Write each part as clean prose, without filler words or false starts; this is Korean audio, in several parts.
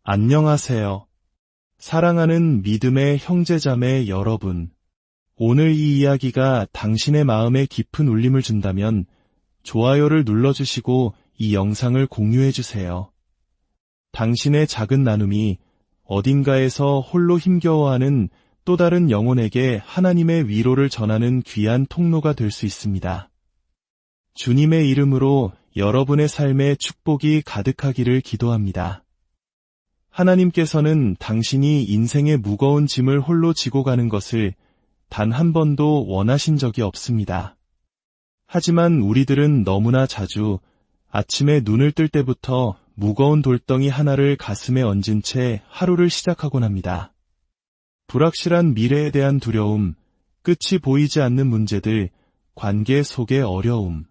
안녕하세요. 사랑하는 믿음의 형제자매 여러분. 오늘 이 이야기가 당신의 마음에 깊은 울림을 준다면 좋아요를 눌러주시고 이 영상을 공유해주세요. 당신의 작은 나눔이 어딘가에서 홀로 힘겨워하는 또 다른 영혼에게 하나님의 위로를 전하는 귀한 통로가 될 수 있습니다. 주님의 이름으로 여러분의 삶에 축복이 가득하기를 기도합니다. 하나님께서는 당신이 인생의 무거운 짐을 홀로 지고 가는 것을 단 한 번도 원하신 적이 없습니다. 하지만 우리들은 너무나 자주 아침에 눈을 뜰 때부터 무거운 돌덩이 하나를 가슴에 얹은 채 하루를 시작하곤 합니다. 불확실한 미래에 대한 두려움, 끝이 보이지 않는 문제들, 관계 속의 어려움,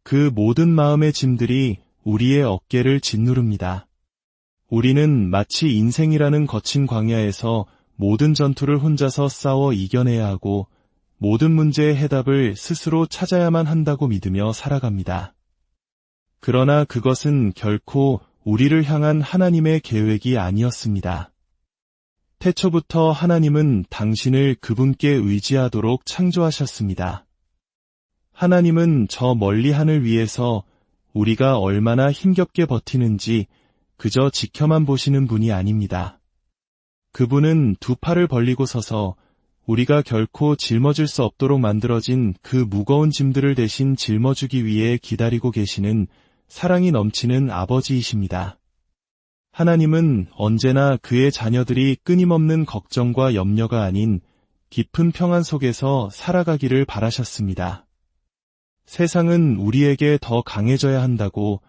그 모든 마음의 짐들이 우리의 어깨를 짓누릅니다. 우리는 마치 인생이라는 거친 광야에서 모든 전투를 혼자서 싸워 이겨내야 하고 모든 문제의 해답을 스스로 찾아야만 한다고 믿으며 살아갑니다. 그러나 그것은 결코 우리를 향한 하나님의 계획이 아니었습니다. 태초부터 하나님은 당신을 그분께 의지하도록 창조하셨습니다. 하나님은 저 멀리 하늘 위에서 우리가 얼마나 힘겹게 버티는지 그저 지켜만 보시는 분이 아닙니다. 그분은 두 팔을 벌리고 서서 우리가 결코 짊어질 수 없도록 만들어진 그 무거운 짐들을 대신 짊어주기 위해 기다리고 계시는 사랑이 넘치는 아버지이십니다. 하나님은 언제나 그의 자녀들이 끊임없는 걱정과 염려가 아닌 깊은 평안 속에서 살아가기를 바라셨습니다. 세상은 우리에게 더 강해져야 한다고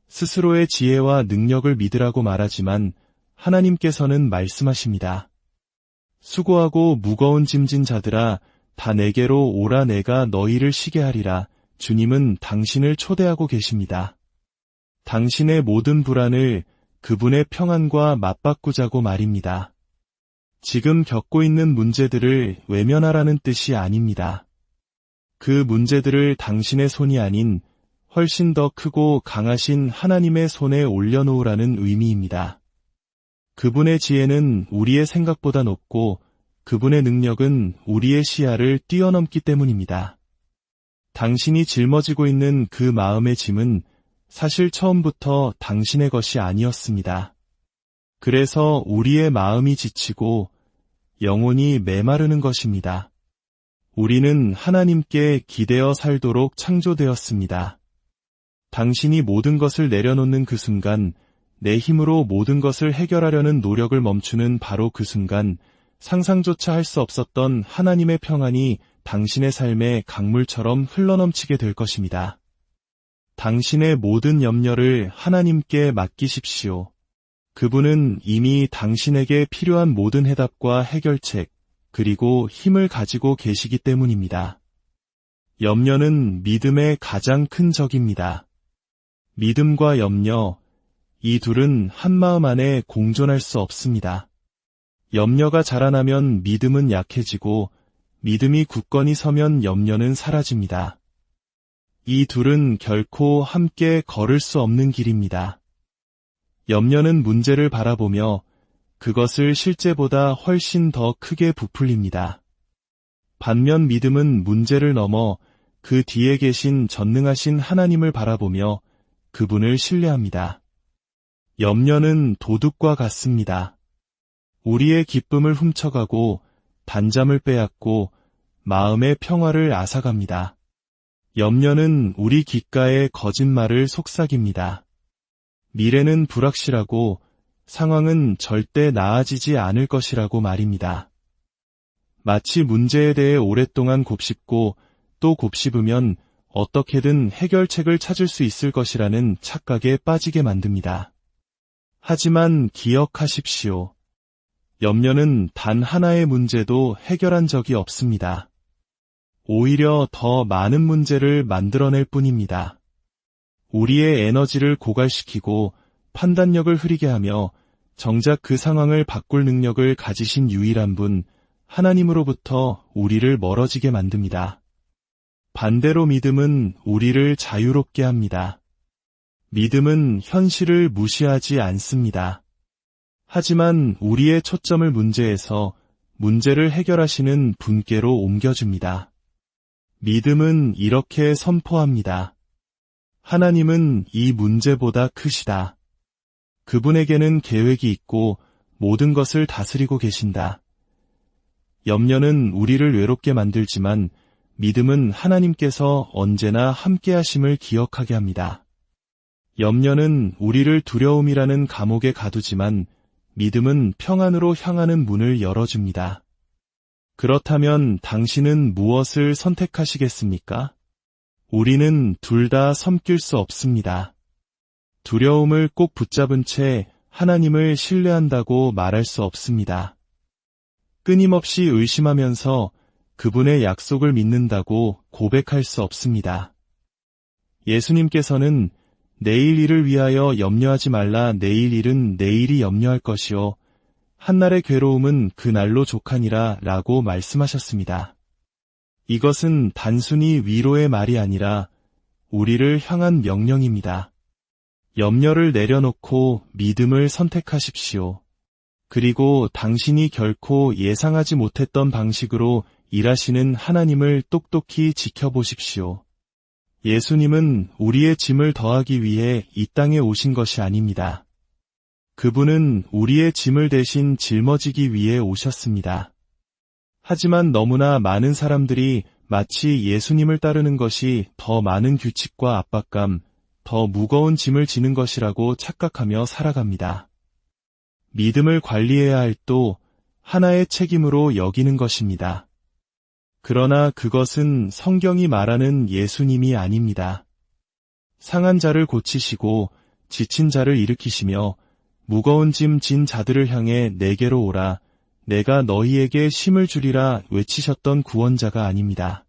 스스로의 지혜와 능력을 믿으라고 말하지만 하나님께서는 말씀하십니다. 수고하고 무거운 짐진 자들아 다 내게로 오라 내가 너희를 쉬게 하리라. 주님은 당신을 초대하고 계십니다. 당신의 모든 불안을 그분의 평안과 맞바꾸자고 말입니다. 지금 겪고 있는 문제들을 외면하라는 뜻이 아닙니다. 그 문제들을 당신의 손이 아닌 훨씬 더 크고 강하신 하나님의 손에 올려놓으라는 의미입니다. 그분의 지혜는 우리의 생각보다 높고 그분의 능력은 우리의 시야를 뛰어넘기 때문입니다. 당신이 짊어지고 있는 그 마음의 짐은 사실 처음부터 당신의 것이 아니었습니다. 그래서 우리의 마음이 지치고 영혼이 메마르는 것입니다. 우리는 하나님께 기대어 살도록 창조되었습니다. 당신이 모든 것을 내려놓는 그 순간, 내 힘으로 모든 것을 해결하려는 노력을 멈추는 바로 그 순간, 상상조차 할 수 없었던 하나님의 평안이 당신의 삶에 강물처럼 흘러넘치게 될 것입니다. 당신의 모든 염려를 하나님께 맡기십시오. 그분은 이미 당신에게 필요한 모든 해답과 해결책, 그리고 힘을 가지고 계시기 때문입니다. 염려는 믿음의 가장 큰 적입니다. 믿음과 염려, 이 둘은 한 마음 안에 공존할 수 없습니다. 염려가 자라나면 믿음은 약해지고 믿음이 굳건히 서면 염려는 사라집니다. 이 둘은 결코 함께 걸을 수 없는 길입니다. 염려는 문제를 바라보며 그것을 실제보다 훨씬 더 크게 부풀립니다. 반면 믿음은 문제를 넘어 그 뒤에 계신 전능하신 하나님을 바라보며 그분을 신뢰합니다. 염려는 도둑과 같습니다. 우리의 기쁨을 훔쳐가고 단잠을 빼앗고 마음의 평화를 앗아갑니다. 염려는 우리 귓가에 거짓말을 속삭입니다. 미래는 불확실하고 상황은 절대 나아지지 않을 것이라고 말입니다. 마치 문제에 대해 오랫동안 곱씹고 또 곱씹으면 어떻게든 해결책을 찾을 수 있을 것이라는 착각에 빠지게 만듭니다. 하지만 기억하십시오. 염려는 단 하나의 문제도 해결한 적이 없습니다. 오히려 더 많은 문제를 만들어낼 뿐입니다. 우리의 에너지를 고갈시키고 판단력을 흐리게 하며 정작 그 상황을 바꿀 능력을 가지신 유일한 분, 하나님으로부터 우리를 멀어지게 만듭니다. 반대로 믿음은 우리를 자유롭게 합니다. 믿음은 현실을 무시하지 않습니다. 하지만 우리의 초점을 문제에서 문제를 해결하시는 분께로 옮겨줍니다. 믿음은 이렇게 선포합니다. 하나님은 이 문제보다 크시다. 그분에게는 계획이 있고 모든 것을 다스리고 계신다. 염려는 우리를 외롭게 만들지만 믿음은 하나님께서 언제나 함께하심을 기억하게 합니다. 염려는 우리를 두려움이라는 감옥에 가두지만 믿음은 평안으로 향하는 문을 열어줍니다. 그렇다면 당신은 무엇을 선택하시겠습니까? 우리는 둘 다 섬길 수 없습니다. 두려움을 꼭 붙잡은 채 하나님을 신뢰한다고 말할 수 없습니다. 끊임없이 의심하면서 그분의 약속을 믿는다고 고백할 수 없습니다. 예수님께서는 내일 일을 위하여 염려하지 말라. 내일 일은 내일이 염려할 것이요 한날의 괴로움은 그날로 족하니라 라고 말씀하셨습니다. 이것은 단순히 위로의 말이 아니라 우리를 향한 명령입니다. 염려를 내려놓고 믿음을 선택하십시오. 그리고 당신이 결코 예상하지 못했던 방식으로 일하시는 하나님을 똑똑히 지켜보십시오. 예수님은 우리의 짐을 더하기 위해 이 땅에 오신 것이 아닙니다. 그분은 우리의 짐을 대신 짊어지기 위해 오셨습니다. 하지만 너무나 많은 사람들이 마치 예수님을 따르는 것이 더 많은 규칙과 압박감, 더 무거운 짐을 지는 것이라고 착각하며 살아갑니다. 믿음을 관리해야 할 또 하나의 책임으로 여기는 것입니다. 그러나 그것은 성경이 말하는 예수님이 아닙니다. 상한 자를 고치시고 지친 자를 일으키시며 무거운 짐 진 자들을 향해 내게로 오라, 내가 너희에게 쉼을 주리라 외치셨던 구원자가 아닙니다.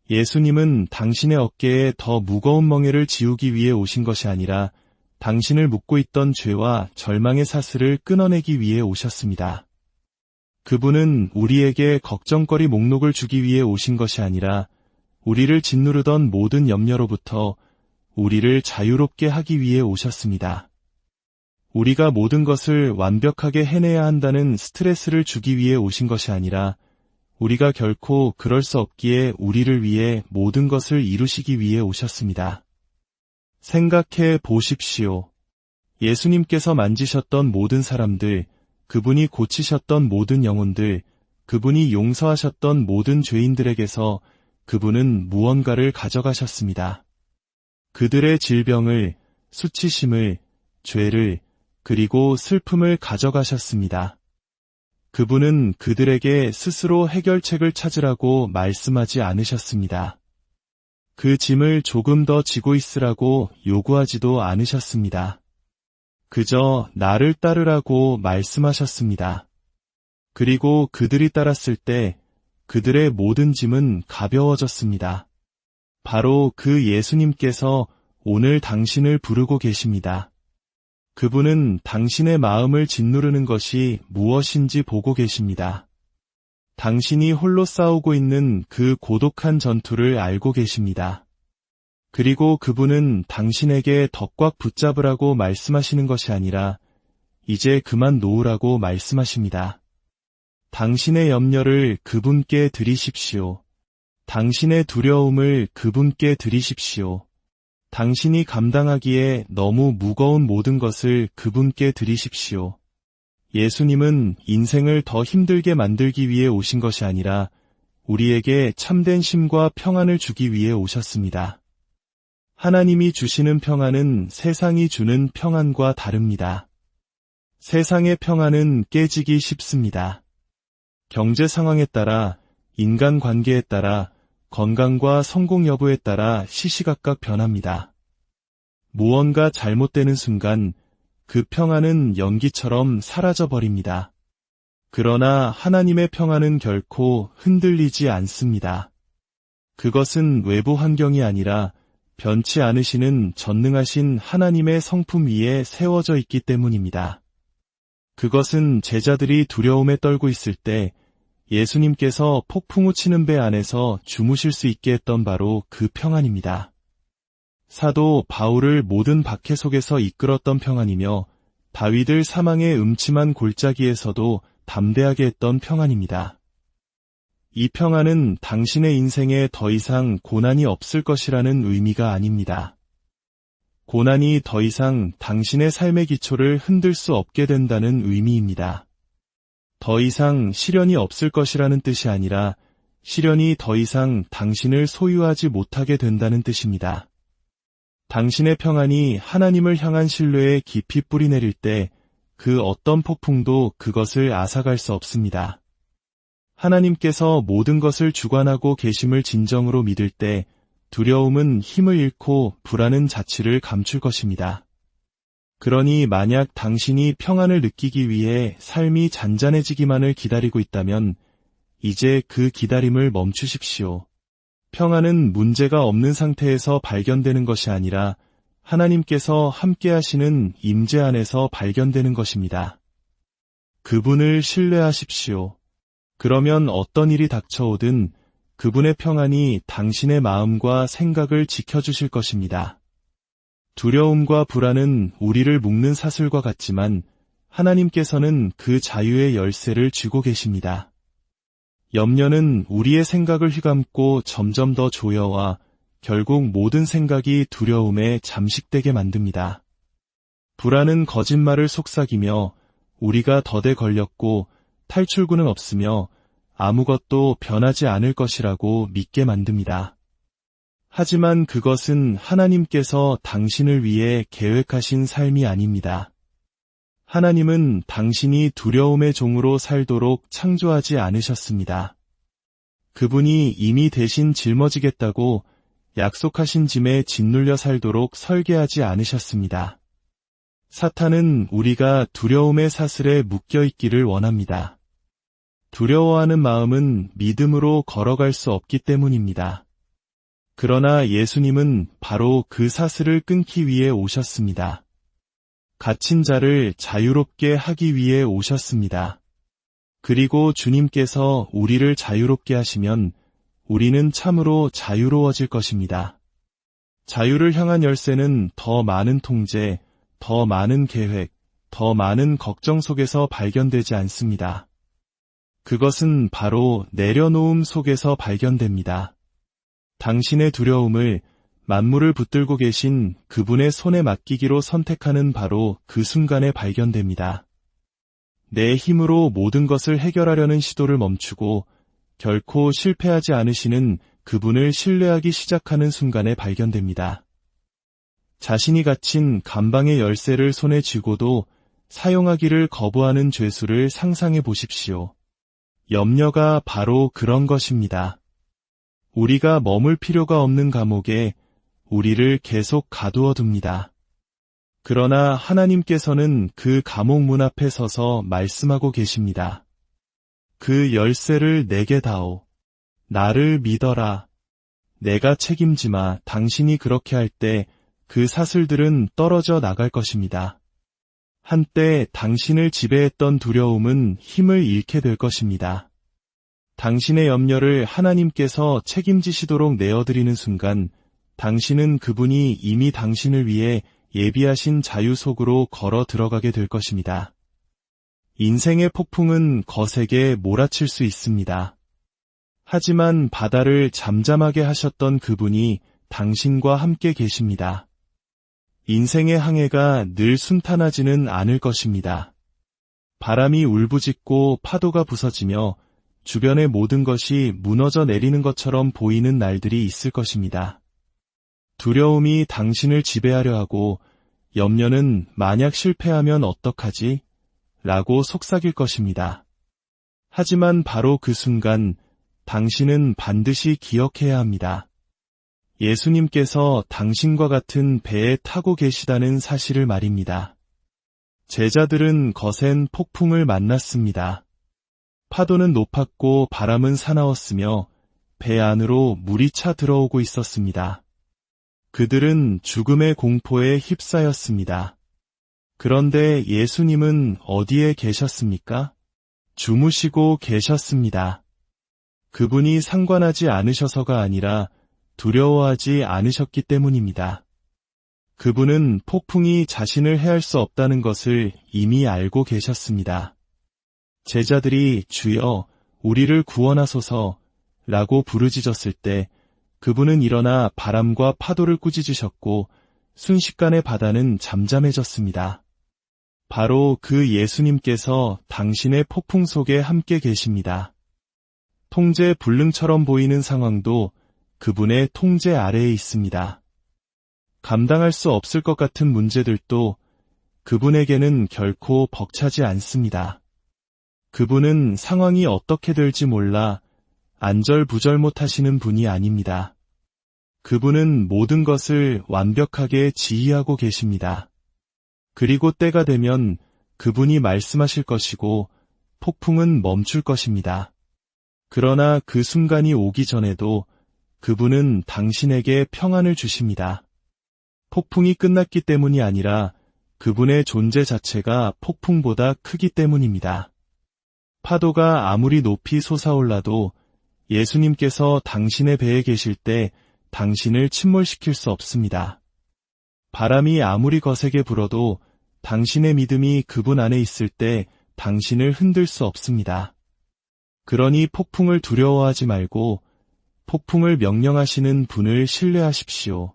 예수님은 당신의 어깨에 더 무거운 멍에를 지우기 위해 오신 것이 아니라 당신을 묶고 있던 죄와 절망의 사슬을 끊어내기 위해 오셨습니다. 그분은 우리에게 걱정거리 목록을 주기 위해 오신 것이 아니라 우리를 짓누르던 모든 염려로부터 우리를 자유롭게 하기 위해 오셨습니다. 우리가 모든 것을 완벽하게 해내야 한다는 스트레스를 주기 위해 오신 것이 아니라 우리가 결코 그럴 수 없기에 우리를 위해 모든 것을 이루시기 위해 오셨습니다. 생각해 보십시오. 예수님께서 만지셨던 모든 사람들, 그분이 고치셨던 모든 영혼들, 그분이 용서하셨던 모든 죄인들에게서 그분은 무언가를 가져가셨습니다. 그들의 질병을, 수치심을, 죄를, 그리고 슬픔을 가져가셨습니다. 그분은 그들에게 스스로 해결책을 찾으라고 말씀하지 않으셨습니다. 그 짐을 조금 더 지고 있으라고 요구하지도 않으셨습니다. 그저 나를 따르라고 말씀하셨습니다. 그리고 그들이 따랐을 때 그들의 모든 짐은 가벼워졌습니다. 바로 그 예수님께서 오늘 당신을 부르고 계십니다. 그분은 당신의 마음을 짓누르는 것이 무엇인지 보고 계십니다. 당신이 홀로 싸우고 있는 그 고독한 전투를 알고 계십니다. 그리고 그분은 당신에게 더 꽉 붙잡으라고 말씀하시는 것이 아니라 이제 그만 놓으라고 말씀하십니다. 당신의 염려를 그분께 드리십시오. 당신의 두려움을 그분께 드리십시오. 당신이 감당하기에 너무 무거운 모든 것을 그분께 드리십시오. 예수님은 인생을 더 힘들게 만들기 위해 오신 것이 아니라 우리에게 참된 쉼과 평안을 주기 위해 오셨습니다. 하나님이 주시는 평안은 세상이 주는 평안과 다릅니다. 세상의 평안은 깨지기 쉽습니다. 경제 상황에 따라, 인간관계에 따라, 건강과 성공 여부에 따라 시시각각 변합니다. 무언가 잘못되는 순간 그 평안은 연기처럼 사라져버립니다. 그러나 하나님의 평안은 결코 흔들리지 않습니다. 그것은 외부 환경이 아니라 변치 않으시는 전능하신 하나님의 성품 위에 세워져 있기 때문입니다. 그것은 제자들이 두려움에 떨고 있을 때 예수님께서 폭풍우 치는 배 안에서 주무실 수 있게 했던 바로 그 평안입니다. 사도 바울을 모든 박해 속에서 이끌었던 평안이며 다윗을 사망의 음침한 골짜기에서도 담대하게 했던 평안입니다. 이 평안은 당신의 인생에 더 이상 고난이 없을 것이라는 의미가 아닙니다. 고난이 더 이상 당신의 삶의 기초를 흔들 수 없게 된다는 의미입니다. 더 이상 시련이 없을 것이라는 뜻이 아니라 시련이 더 이상 당신을 소유하지 못하게 된다는 뜻입니다. 당신의 평안이 하나님을 향한 신뢰에 깊이 뿌리내릴 때 그 어떤 폭풍도 그것을 앗아갈 수 없습니다. 하나님께서 모든 것을 주관하고 계심을 진정으로 믿을 때 두려움은 힘을 잃고 불안은 자취를 감출 것입니다. 그러니 만약 당신이 평안을 느끼기 위해 삶이 잔잔해지기만을 기다리고 있다면 이제 그 기다림을 멈추십시오. 평안은 문제가 없는 상태에서 발견되는 것이 아니라 하나님께서 함께 하시는 임재 안에서 발견되는 것입니다. 그분을 신뢰하십시오. 그러면 어떤 일이 닥쳐오든 그분의 평안이 당신의 마음과 생각을 지켜주실 것입니다. 두려움과 불안은 우리를 묶는 사슬과 같지만 하나님께서는 그 자유의 열쇠를 쥐고 계십니다. 염려는 우리의 생각을 휘감고 점점 더 조여와 결국 모든 생각이 두려움에 잠식되게 만듭니다. 불안은 거짓말을 속삭이며 우리가 덫에 걸렸고 탈출구는 없으며 아무것도 변하지 않을 것이라고 믿게 만듭니다. 하지만 그것은 하나님께서 당신을 위해 계획하신 삶이 아닙니다. 하나님은 당신이 두려움의 종으로 살도록 창조하지 않으셨습니다. 그분이 이미 대신 짊어지겠다고 약속하신 짐에 짓눌려 살도록 설계하지 않으셨습니다. 사탄은 우리가 두려움의 사슬에 묶여 있기를 원합니다. 두려워하는 마음은 믿음으로 걸어갈 수 없기 때문입니다. 그러나 예수님은 바로 그 사슬을 끊기 위해 오셨습니다. 갇힌 자를 자유롭게 하기 위해 오셨습니다. 그리고 주님께서 우리를 자유롭게 하시면 우리는 참으로 자유로워질 것입니다. 자유를 향한 열쇠는 더 많은 통제, 더 많은 계획, 더 많은 걱정 속에서 발견되지 않습니다. 그것은 바로 내려놓음 속에서 발견됩니다. 당신의 두려움을 만물을 붙들고 계신 그분의 손에 맡기기로 선택하는 바로 그 순간에 발견됩니다. 내 힘으로 모든 것을 해결하려는 시도를 멈추고 결코 실패하지 않으시는 그분을 신뢰하기 시작하는 순간에 발견됩니다. 자신이 갇힌 감방의 열쇠를 손에 쥐고도 사용하기를 거부하는 죄수를 상상해 보십시오. 염려가 바로 그런 것입니다. 우리가 머물 필요가 없는 감옥에 우리를 계속 가두어 둡니다. 그러나 하나님께서는 그 감옥 문 앞에 서서 말씀하고 계십니다. 그 열쇠를 내게 다오. 나를 믿어라. 내가 책임지마. 당신이 그렇게 할 때 그 사슬들은 떨어져 나갈 것입니다. 한때 당신을 지배했던 두려움은 힘을 잃게 될 것입니다. 당신의 염려를 하나님께서 책임지시도록 내어드리는 순간 당신은 그분이 이미 당신을 위해 예비하신 자유 속으로 걸어 들어가게 될 것입니다. 인생의 폭풍은 거세게 몰아칠 수 있습니다. 하지만 바다를 잠잠하게 하셨던 그분이 당신과 함께 계십니다. 인생의 항해가 늘 순탄하지는 않을 것입니다. 바람이 울부짖고 파도가 부서지며 주변의 모든 것이 무너져 내리는 것처럼 보이는 날들이 있을 것입니다. 두려움이 당신을 지배하려 하고 염려는 만약 실패하면 어떡하지? 라고 속삭일 것입니다. 하지만 바로 그 순간 당신은 반드시 기억해야 합니다. 예수님께서 당신과 같은 배에 타고 계시다는 사실을 말입니다. 제자들은 거센 폭풍을 만났습니다. 파도는 높았고 바람은 사나웠으며 배 안으로 물이 차 들어오고 있었습니다. 그들은 죽음의 공포에 휩싸였습니다. 그런데 예수님은 어디에 계셨습니까? 주무시고 계셨습니다. 그분이 상관하지 않으셔서가 아니라 두려워하지 않으셨기 때문입니다. 그분은 폭풍이 자신을 해할 수 없다는 것을 이미 알고 계셨습니다. 제자들이 주여, 우리를 구원하소서 라고 부르짖었을 때 그분은 일어나 바람과 파도를 꾸짖으셨고 순식간에 바다는 잠잠해졌습니다. 바로 그 예수님께서 당신의 폭풍 속에 함께 계십니다. 통제 불능처럼 보이는 상황도 그분의 통제 아래에 있습니다. 감당할 수 없을 것 같은 문제들도 그분에게는 결코 벅차지 않습니다. 그분은 상황이 어떻게 될지 몰라 안절부절 못하시는 분이 아닙니다. 그분은 모든 것을 완벽하게 지휘하고 계십니다. 그리고 때가 되면 그분이 말씀하실 것이고 폭풍은 멈출 것입니다. 그러나 그 순간이 오기 전에도 그분은 당신에게 평안을 주십니다. 폭풍이 끝났기 때문이 아니라 그분의 존재 자체가 폭풍보다 크기 때문입니다. 파도가 아무리 높이 솟아올라도 예수님께서 당신의 배에 계실 때 당신을 침몰시킬 수 없습니다. 바람이 아무리 거세게 불어도 당신의 믿음이 그분 안에 있을 때 당신을 흔들 수 없습니다. 그러니 폭풍을 두려워하지 말고 폭풍을 명령하시는 분을 신뢰하십시오.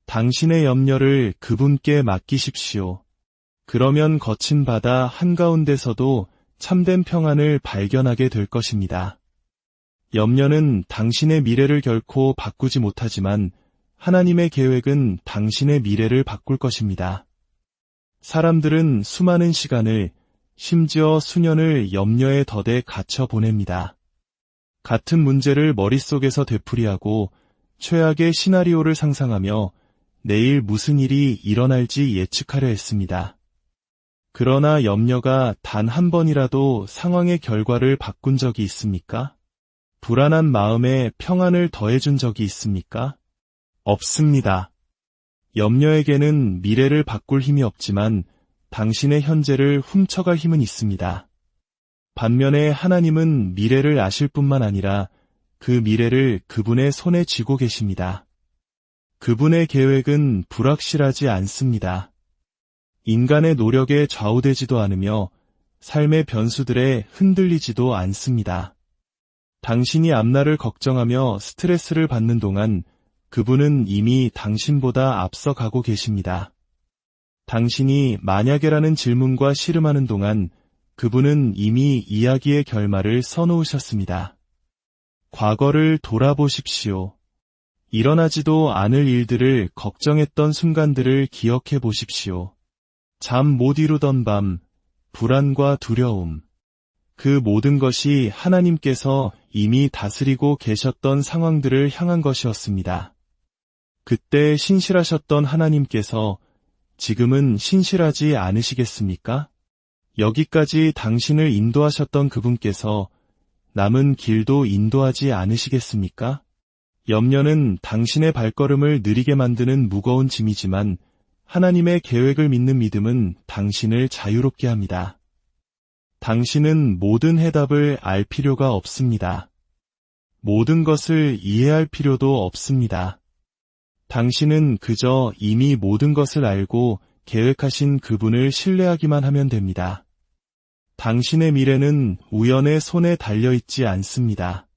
당신의 염려를 그분께 맡기십시오. 그러면 거친 바다 한가운데서도 참된 평안을 발견하게 될 것입니다. 염려는 당신의 미래를 결코 바꾸지 못하지만 하나님의 계획은 당신의 미래를 바꿀 것입니다. 사람들은 수많은 시간을, 심지어 수년을 염려의 덫에 갇혀 보냅니다. 같은 문제를 머릿속에서 되풀이하고 최악의 시나리오를 상상하며 내일 무슨 일이 일어날지 예측하려 했습니다. 그러나 염려가 단 한 번이라도 상황의 결과를 바꾼 적이 있습니까? 불안한 마음에 평안을 더해준 적이 있습니까? 없습니다. 염려에게는 미래를 바꿀 힘이 없지만 당신의 현재를 훔쳐갈 힘은 있습니다. 반면에 하나님은 미래를 아실 뿐만 아니라 그 미래를 그분의 손에 쥐고 계십니다. 그분의 계획은 불확실하지 않습니다. 인간의 노력에 좌우되지도 않으며 삶의 변수들에 흔들리지도 않습니다. 당신이 앞날을 걱정하며 스트레스를 받는 동안 그분은 이미 당신보다 앞서가고 계십니다. 당신이 만약에라는 질문과 씨름하는 동안 그분은 이미 이야기의 결말을 써놓으셨습니다. 과거를 돌아보십시오. 일어나지도 않을 일들을 걱정했던 순간들을 기억해 보십시오. 잠 못 이루던 밤, 불안과 두려움, 그 모든 것이 하나님께서 이미 다스리고 계셨던 상황들을 향한 것이었습니다. 그때 신실하셨던 하나님께서 지금은 신실하지 않으시겠습니까? 여기까지 당신을 인도하셨던 그분께서 남은 길도 인도하지 않으시겠습니까? 염려는 당신의 발걸음을 느리게 만드는 무거운 짐이지만 하나님의 계획을 믿는 믿음은 당신을 자유롭게 합니다. 당신은 모든 해답을 알 필요가 없습니다. 모든 것을 이해할 필요도 없습니다. 당신은 그저 이미 모든 것을 알고 계획하신 그분을 신뢰하기만 하면 됩니다. 당신의 미래는 우연의 손에 달려있지 않습니다.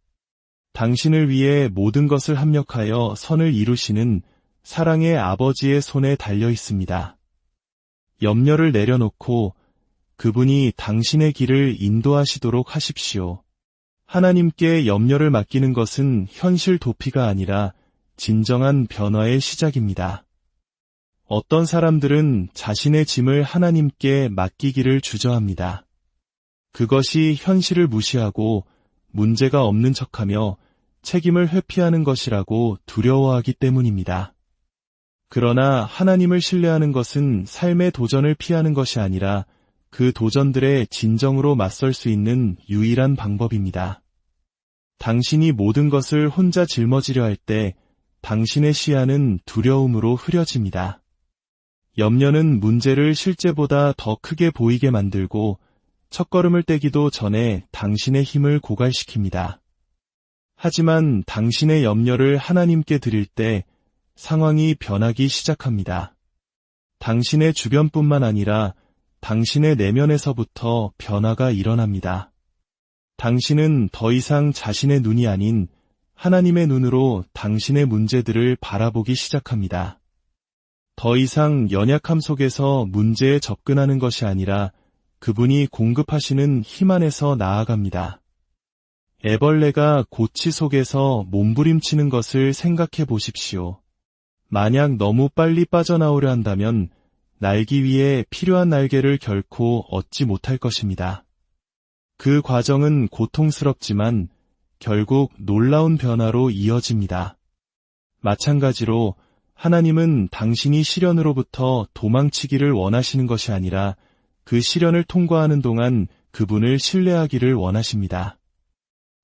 당신을 위해 모든 것을 합력하여 선을 이루시는 사랑의 아버지의 손에 달려있습니다. 염려를 내려놓고 그분이 당신의 길을 인도하시도록 하십시오. 하나님께 염려를 맡기는 것은 현실 도피가 아니라 진정한 변화의 시작입니다. 어떤 사람들은 자신의 짐을 하나님께 맡기기를 주저합니다. 그것이 현실을 무시하고 문제가 없는 척하며 책임을 회피하는 것이라고 두려워하기 때문입니다. 그러나 하나님을 신뢰하는 것은 삶의 도전을 피하는 것이 아니라 그 도전들에 진정으로 맞설 수 있는 유일한 방법입니다. 당신이 모든 것을 혼자 짊어지려 할 때 당신의 시야는 두려움으로 흐려집니다. 염려는 문제를 실제보다 더 크게 보이게 만들고 첫걸음을 떼기도 전에 당신의 힘을 고갈시킵니다. 하지만 당신의 염려를 하나님께 드릴 때 상황이 변하기 시작합니다. 당신의 주변뿐만 아니라 당신의 내면에서부터 변화가 일어납니다. 당신은 더 이상 자신의 눈이 아닌 하나님의 눈으로 당신의 문제들을 바라보기 시작합니다. 더 이상 연약함 속에서 문제에 접근하는 것이 아니라 그분이 공급하시는 힘 안에서 나아갑니다. 애벌레가 고치 속에서 몸부림치는 것을 생각해 보십시오. 만약 너무 빨리 빠져나오려 한다면 날기 위해 필요한 날개를 결코 얻지 못할 것입니다. 그 과정은 고통스럽지만 결국 놀라운 변화로 이어집니다. 마찬가지로 하나님은 당신이 시련으로부터 도망치기를 원하시는 것이 아니라 그 시련을 통과하는 동안 그분을 신뢰하기를 원하십니다.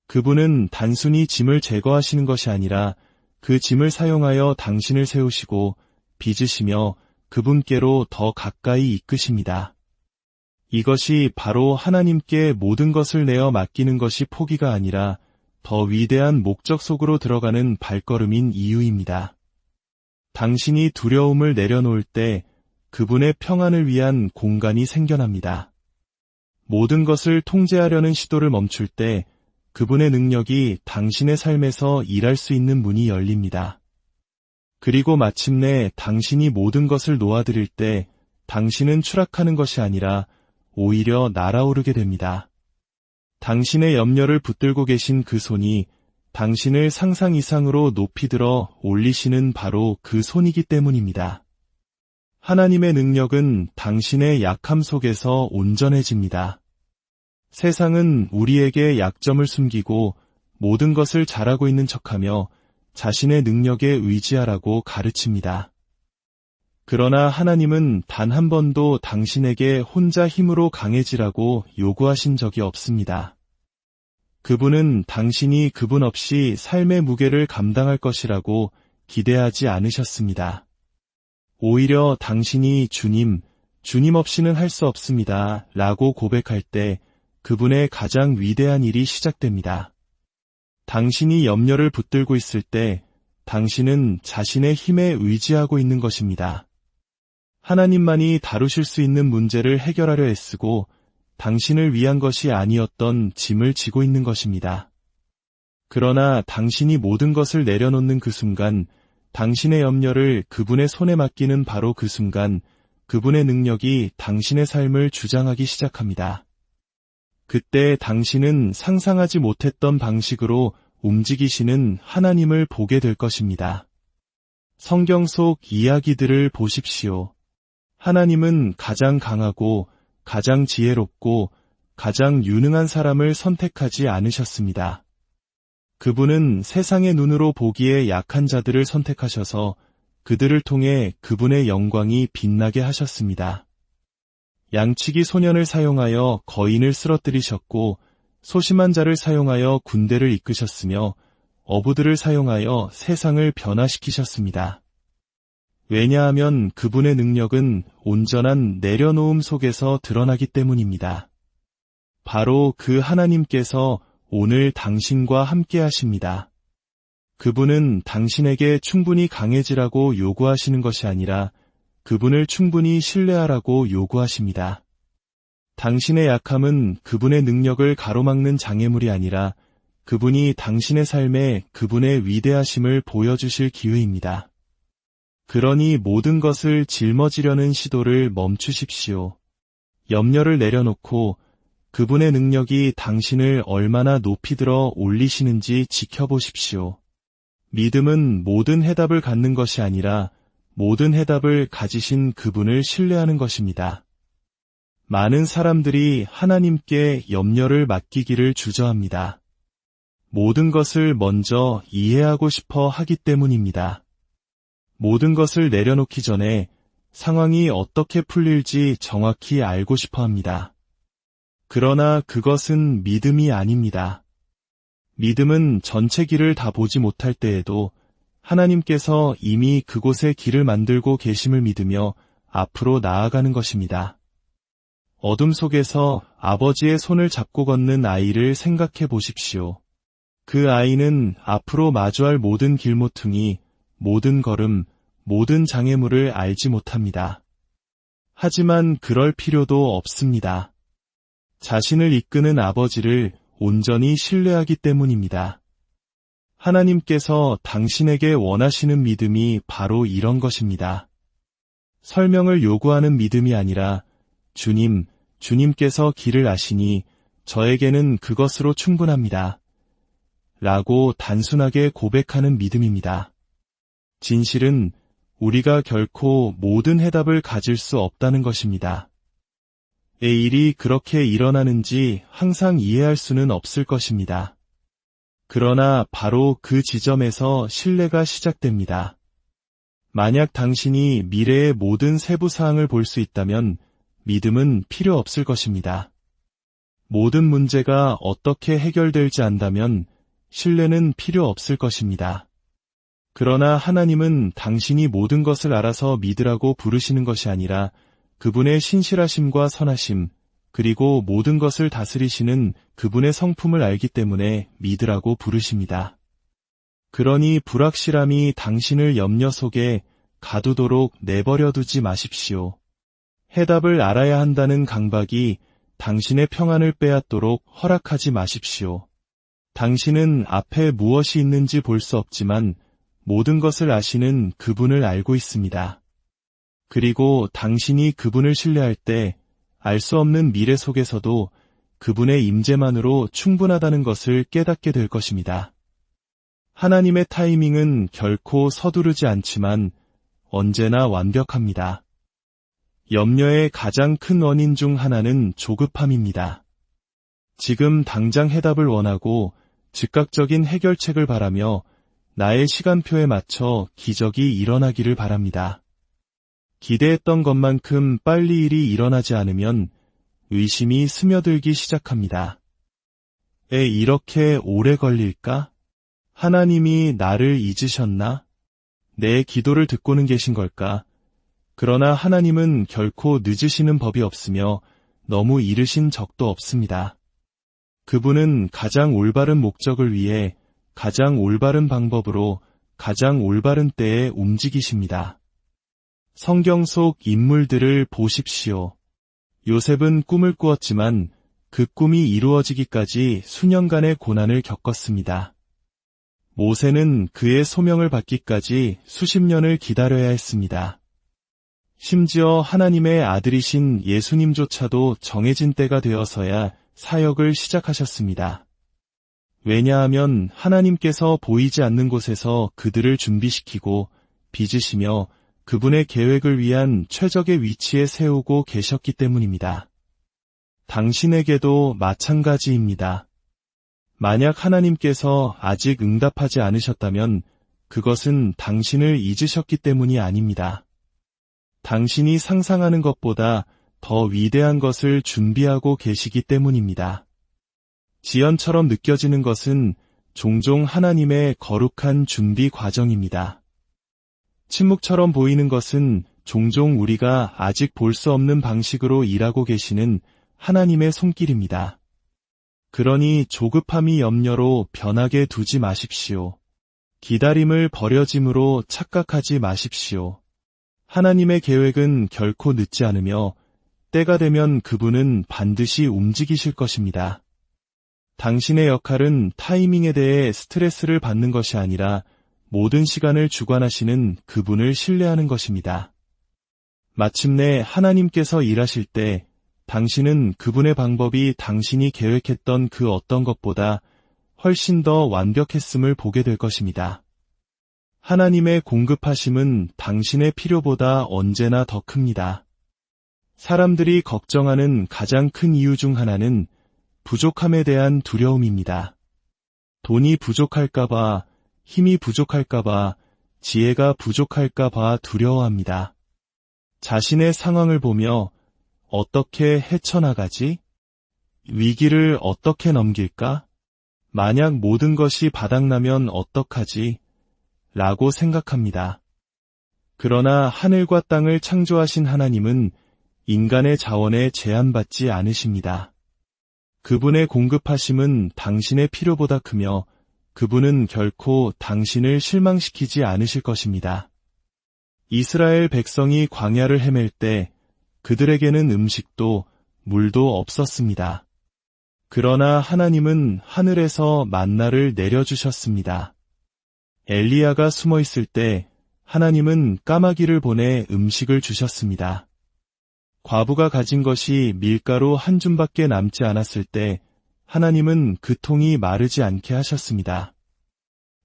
그분은 단순히 짐을 제거하시는 것이 아니라 그 짐을 사용하여 당신을 세우시고 빚으시며 그분께로 더 가까이 이끄십니다. 이것이 바로 하나님께 모든 것을 내어 맡기는 것이 포기가 아니라 더 위대한 목적 속으로 들어가는 발걸음인 이유입니다. 당신이 두려움을 내려놓을 때 그분의 평안을 위한 공간이 생겨납니다. 모든 것을 통제하려는 시도를 멈출 때 그분의 능력이 당신의 삶에서 일할 수 있는 문이 열립니다. 그리고 마침내 당신이 모든 것을 놓아드릴 때 당신은 추락하는 것이 아니라 오히려 날아오르게 됩니다. 당신의 염려를 붙들고 계신 그 손이 당신을 상상 이상으로 높이 들어 올리시는 바로 그 손이기 때문입니다. 하나님의 능력은 당신의 약함 속에서 온전해집니다. 세상은 우리에게 약점을 숨기고 모든 것을 잘하고 있는 척하며 자신의 능력에 의지하라고 가르칩니다. 그러나 하나님은 단 한 번도 당신에게 혼자 힘으로 강해지라고 요구하신 적이 없습니다. 그분은 당신이 그분 없이 삶의 무게를 감당할 것이라고 기대하지 않으셨습니다. 오히려 당신이 주님 없이는 할 수 없습니다 라고 고백할 때 그분의 가장 위대한 일이 시작됩니다. 당신이 염려를 붙들고 있을 때 당신은 자신의 힘에 의지하고 있는 것입니다. 하나님만이 다루실 수 있는 문제를 해결하려 애쓰고 당신을 위한 것이 아니었던 짐을 지고 있는 것입니다. 그러나 당신이 모든 것을 내려놓는 그 순간, 당신의 염려를 그분의 손에 맡기는 바로 그 순간, 그분의 능력이 당신의 삶을 주장하기 시작합니다. 그때 당신은 상상하지 못했던 방식으로 움직이시는 하나님을 보게 될 것입니다. 성경 속 이야기들을 보십시오. 하나님은 가장 강하고 가장 지혜롭고 가장 유능한 사람을 선택하지 않으셨습니다. 그분은 세상의 눈으로 보기에 약한 자들을 선택하셔서 그들을 통해 그분의 영광이 빛나게 하셨습니다. 양치기 소년을 사용하여 거인을 쓰러뜨리셨고 소심한 자를 사용하여 군대를 이끄셨으며 어부들을 사용하여 세상을 변화시키셨습니다. 왜냐하면 그분의 능력은 온전한 내려놓음 속에서 드러나기 때문입니다. 바로 그 하나님께서 오늘 당신과 함께 하십니다. 그분은 당신에게 충분히 강해지라고 요구하시는 것이 아니라 그분을 충분히 신뢰하라고 요구하십니다. 당신의 약함은 그분의 능력을 가로막는 장애물이 아니라 그분이 당신의 삶에 그분의 위대하심을 보여주실 기회입니다. 그러니 모든 것을 짊어지려는 시도를 멈추십시오. 염려를 내려놓고 그분의 능력이 당신을 얼마나 높이 들어 올리시는지 지켜보십시오. 믿음은 모든 해답을 갖는 것이 아니라 모든 해답을 가지신 그분을 신뢰하는 것입니다. 많은 사람들이 하나님께 염려를 맡기기를 주저합니다. 모든 것을 먼저 이해하고 싶어 하기 때문입니다. 모든 것을 내려놓기 전에 상황이 어떻게 풀릴지 정확히 알고 싶어 합니다. 그러나 그것은 믿음이 아닙니다. 믿음은 전체 길을 다 보지 못할 때에도 하나님께서 이미 그곳에 길을 만들고 계심을 믿으며 앞으로 나아가는 것입니다. 어둠 속에서 아버지의 손을 잡고 걷는 아이를 생각해 보십시오. 그 아이는 앞으로 마주할 모든 길모퉁이, 모든 걸음, 모든 장애물을 알지 못합니다. 하지만 그럴 필요도 없습니다. 자신을 이끄는 아버지를 온전히 신뢰하기 때문입니다. 하나님께서 당신에게 원하시는 믿음이 바로 이런 것입니다. 설명을 요구하는 믿음이 아니라 주님께서 길을 아시니 저에게는 그것으로 충분합니다. 라고 단순하게 고백하는 믿음입니다. 진실은 우리가 결코 모든 해답을 가질 수 없다는 것입니다. 왜 일이 그렇게 일어나는지 항상 이해할 수는 없을 것입니다. 그러나 바로 그 지점에서 신뢰가 시작됩니다. 만약 당신이 미래의 모든 세부 사항을 볼 수 있다면 믿음은 필요 없을 것입니다. 모든 문제가 어떻게 해결될지 안다면 신뢰는 필요 없을 것입니다. 그러나 하나님은 당신이 모든 것을 알아서 믿으라고 부르시는 것이 아니라 그분의 신실하심과 선하심, 그리고 모든 것을 다스리시는 그분의 성품을 알기 때문에 믿으라고 부르십니다. 그러니 불확실함이 당신을 염려 속에 가두도록 내버려 두지 마십시오. 해답을 알아야 한다는 강박이 당신의 평안을 빼앗도록 허락하지 마십시오. 당신은 앞에 무엇이 있는지 볼 수 없지만 모든 것을 아시는 그분을 알고 있습니다. 그리고 당신이 그분을 신뢰할 때 알 수 없는 미래 속에서도 그분의 임재만으로 충분하다는 것을 깨닫게 될 것입니다. 하나님의 타이밍은 결코 서두르지 않지만 언제나 완벽합니다. 염려의 가장 큰 원인 중 하나는 조급함입니다. 지금 당장 해답을 원하고 즉각적인 해결책을 바라며 나의 시간표에 맞춰 기적이 일어나기를 바랍니다. 기대했던 것만큼 빨리 일이 일어나지 않으면 의심이 스며들기 시작합니다. 왜 이렇게 오래 걸릴까? 하나님이 나를 잊으셨나? 내 기도를 듣고는 계신 걸까? 그러나 하나님은 결코 늦으시는 법이 없으며 너무 이르신 적도 없습니다. 그분은 가장 올바른 목적을 위해 가장 올바른 방법으로 가장 올바른 때에 움직이십니다. 성경 속 인물들을 보십시오. 요셉은 꿈을 꾸었지만 그 꿈이 이루어지기까지 수년간의 고난을 겪었습니다. 모세는 그의 소명을 받기까지 수십 년을 기다려야 했습니다. 심지어 하나님의 아들이신 예수님조차도 정해진 때가 되어서야 사역을 시작하셨습니다. 왜냐하면 하나님께서 보이지 않는 곳에서 그들을 준비시키고 빚으시며 그분의 계획을 위한 최적의 위치에 세우고 계셨기 때문입니다. 당신에게도 마찬가지입니다. 만약 하나님께서 아직 응답하지 않으셨다면 그것은 당신을 잊으셨기 때문이 아닙니다. 당신이 상상하는 것보다 더 위대한 것을 준비하고 계시기 때문입니다. 지연처럼 느껴지는 것은 종종 하나님의 거룩한 준비 과정입니다. 침묵처럼 보이는 것은 종종 우리가 아직 볼 수 없는 방식으로 일하고 계시는 하나님의 손길입니다. 그러니 조급함이 염려로 변하게 두지 마십시오. 기다림을 버려짐으로 착각하지 마십시오. 하나님의 계획은 결코 늦지 않으며 때가 되면 그분은 반드시 움직이실 것입니다. 당신의 역할은 타이밍에 대해 스트레스를 받는 것이 아니라 모든 시간을 주관하시는 그분을 신뢰하는 것입니다. 마침내 하나님께서 일하실 때 당신은 그분의 방법이 당신이 계획했던 그 어떤 것보다 훨씬 더 완벽했음을 보게 될 것입니다. 하나님의 공급하심은 당신의 필요보다 언제나 더 큽니다. 사람들이 걱정하는 가장 큰 이유 중 하나는 부족함에 대한 두려움입니다. 돈이 부족할까봐, 힘이 부족할까봐, 지혜가 부족할까봐 두려워합니다. 자신의 상황을 보며 어떻게 헤쳐나가지? 위기를 어떻게 넘길까? 만약 모든 것이 바닥나면 어떡하지? 라고 생각합니다. 그러나 하늘과 땅을 창조하신 하나님은 인간의 자원에 제한받지 않으십니다. 그분의 공급하심은 당신의 필요보다 크며 그분은 결코 당신을 실망시키지 않으실 것입니다. 이스라엘 백성이 광야를 헤맬 때 그들에게는 음식도 물도 없었습니다. 그러나 하나님은 하늘에서 만나를 내려주셨습니다. 엘리야가 숨어 있을 때 하나님은 까마귀를 보내 음식을 주셨습니다. 과부가 가진 것이 밀가루 한 줌밖에 남지 않았을 때 하나님은 그 통이 마르지 않게 하셨습니다.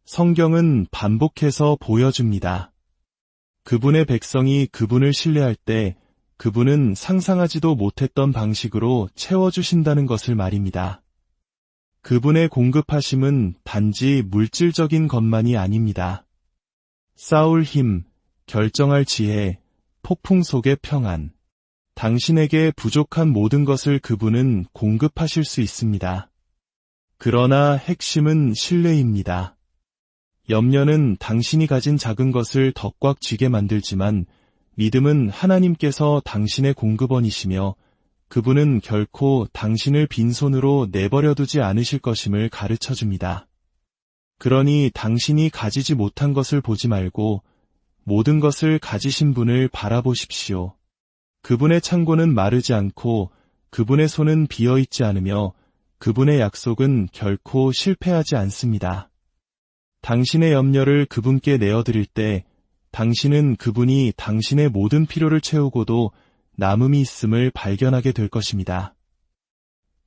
성경은 반복해서 보여줍니다. 그분의 백성이 그분을 신뢰할 때 그분은 상상하지도 못했던 방식으로 채워주신다는 것을 말입니다. 그분의 공급하심은 단지 물질적인 것만이 아닙니다. 싸울 힘, 결정할 지혜, 폭풍 속의 평안. 당신에게 부족한 모든 것을 그분은 공급하실 수 있습니다. 그러나 핵심은 신뢰입니다. 염려는 당신이 가진 작은 것을 더 꽉 쥐게 만들지만 믿음은 하나님께서 당신의 공급원이시며 그분은 결코 당신을 빈손으로 내버려두지 않으실 것임을 가르쳐줍니다. 그러니 당신이 가지지 못한 것을 보지 말고 모든 것을 가지신 분을 바라보십시오. 그분의 창고는 마르지 않고 그분의 손은 비어있지 않으며 그분의 약속은 결코 실패하지 않습니다. 당신의 염려를 그분께 내어드릴 때 당신은 그분이 당신의 모든 필요를 채우고도 남음이 있음을 발견하게 될 것입니다.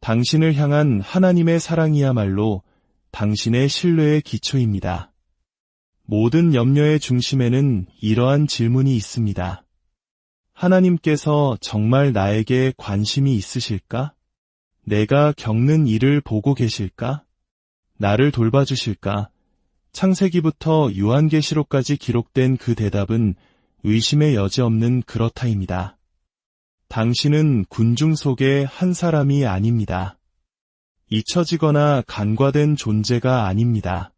당신을 향한 하나님의 사랑이야말로 당신의 신뢰의 기초입니다. 모든 염려의 중심에는 이러한 질문이 있습니다. 하나님께서 정말 나에게 관심이 있으실까? 내가 겪는 일을 보고 계실까? 나를 돌봐주실까? 창세기부터 요한계시록까지 기록된 그 대답은 의심의 여지 없는 그렇다입니다. 당신은 군중 속의 한 사람이 아닙니다. 잊혀지거나 간과된 존재가 아닙니다.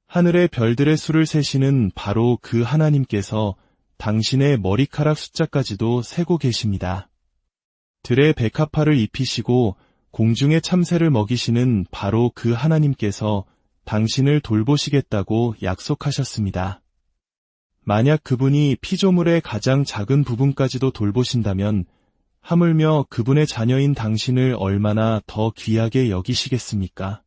하늘의 별들의 수를 세시는 바로 그 하나님께서 당신의 머리카락 숫자까지도 세고 계십니다. 들의 백합화를 입히시고 공중의 참새를 먹이시는 바로 그 하나님께서 당신을 돌보시겠다고 약속하셨습니다. 만약 그분이 피조물의 가장 작은 부분까지도 돌보신다면 하물며 그분의 자녀인 당신을 얼마나 더 귀하게 여기시겠습니까?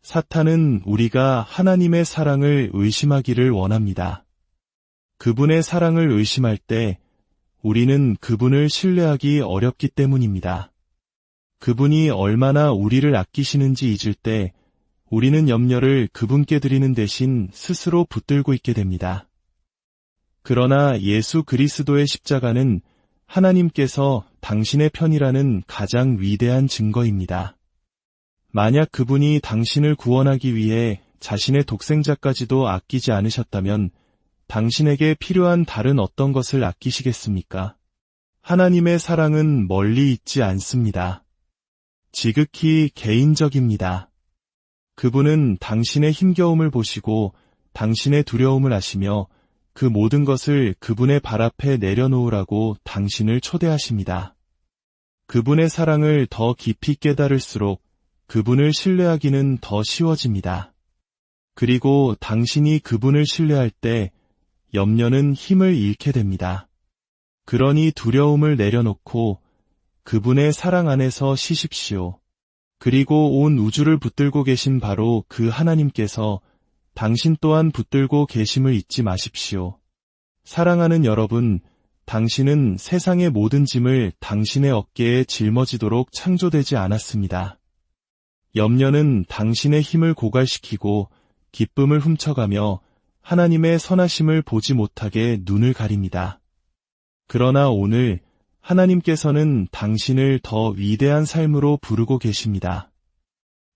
사탄은 우리가 하나님의 사랑을 의심하기를 원합니다. 그분의 사랑을 의심할 때 우리는 그분을 신뢰하기 어렵기 때문입니다. 그분이 얼마나 우리를 아끼시는지 잊을 때 우리는 염려를 그분께 드리는 대신 스스로 붙들고 있게 됩니다. 그러나 예수 그리스도의 십자가는 하나님께서 당신의 편이라는 가장 위대한 증거입니다. 만약 그분이 당신을 구원하기 위해 자신의 독생자까지도 아끼지 않으셨다면 당신에게 필요한 다른 어떤 것을 아끼시겠습니까? 하나님의 사랑은 멀리 있지 않습니다. 지극히 개인적입니다. 그분은 당신의 힘겨움을 보시고 당신의 두려움을 아시며 그 모든 것을 그분의 발 앞에 내려놓으라고 당신을 초대하십니다. 그분의 사랑을 더 깊이 깨달을수록 그분을 신뢰하기는 더 쉬워집니다. 그리고 당신이 그분을 신뢰할 때 염려는 힘을 잃게 됩니다. 그러니 두려움을 내려놓고 그분의 사랑 안에서 쉬십시오. 그리고 온 우주를 붙들고 계신 바로 그 하나님께서 당신 또한 붙들고 계심을 잊지 마십시오. 사랑하는 여러분, 당신은 세상의 모든 짐을 당신의 어깨에 짊어지도록 창조되지 않았습니다. 염려는 당신의 힘을 고갈시키고 기쁨을 훔쳐가며 하나님의 선하심을 보지 못하게 눈을 가립니다. 그러나 오늘 하나님께서는 당신을 더 위대한 삶으로 부르고 계십니다.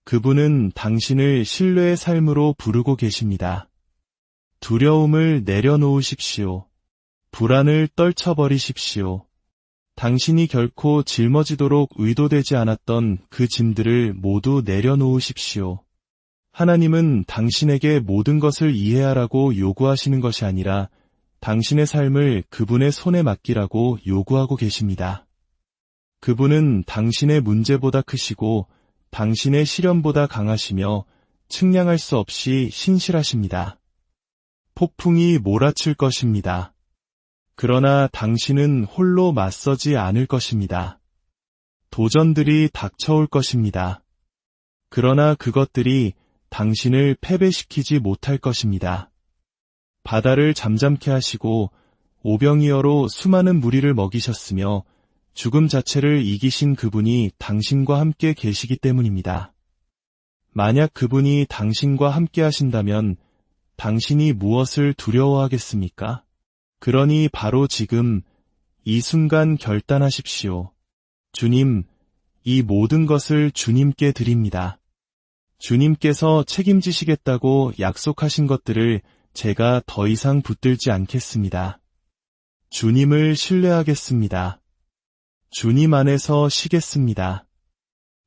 그분은 당신을 신뢰의 삶으로 부르고 계십니다. 두려움을 내려놓으십시오. 불안을 떨쳐버리십시오. 당신이 결코 짊어지도록 의도되지 않았던 그 짐들을 모두 내려놓으십시오. 하나님은 당신에게 모든 것을 이해하라고 요구하시는 것이 아니라 당신의 삶을 그분의 손에 맡기라고 요구하고 계십니다. 그분은 당신의 문제보다 크시고 당신의 시련보다 강하시며 측량할 수 없이 신실하십니다. 폭풍이 몰아칠 것입니다. 그러나 당신은 홀로 맞서지 않을 것입니다. 도전들이 닥쳐올 것입니다. 그러나 그것들이 당신을 패배시키지 못할 것입니다. 바다를 잠잠케 하시고 오병이어로 수많은 무리를 먹이셨으며 죽음 자체를 이기신 그분이 당신과 함께 계시기 때문입니다. 만약 그분이 당신과 함께 하신다면 당신이 무엇을 두려워하겠습니까? 그러니 바로 지금 이 순간 결단하십시오. 주님, 이 모든 것을 주님께 드립니다. 주님께서 책임지시겠다고 약속하신 것들을 제가 더 이상 붙들지 않겠습니다. 주님을 신뢰하겠습니다. 주님 안에서 쉬겠습니다.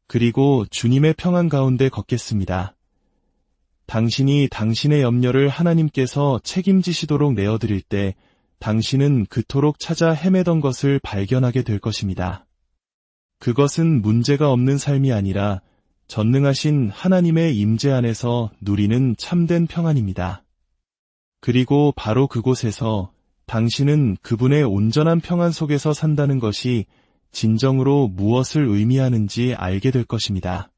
그리고 주님의 평안 가운데 걷겠습니다. 당신이 당신의 염려를 하나님께서 책임지시도록 내어드릴 때 당신은 그토록 찾아 헤매던 것을 발견하게 될 것입니다. 그것은 문제가 없는 삶이 아니라 전능하신 하나님의 임재 안에서 누리는 참된 평안입니다. 그리고 바로 그곳에서 당신은 그분의 온전한 평안 속에서 산다는 것이 진정으로 무엇을 의미하는지 알게 될 것입니다.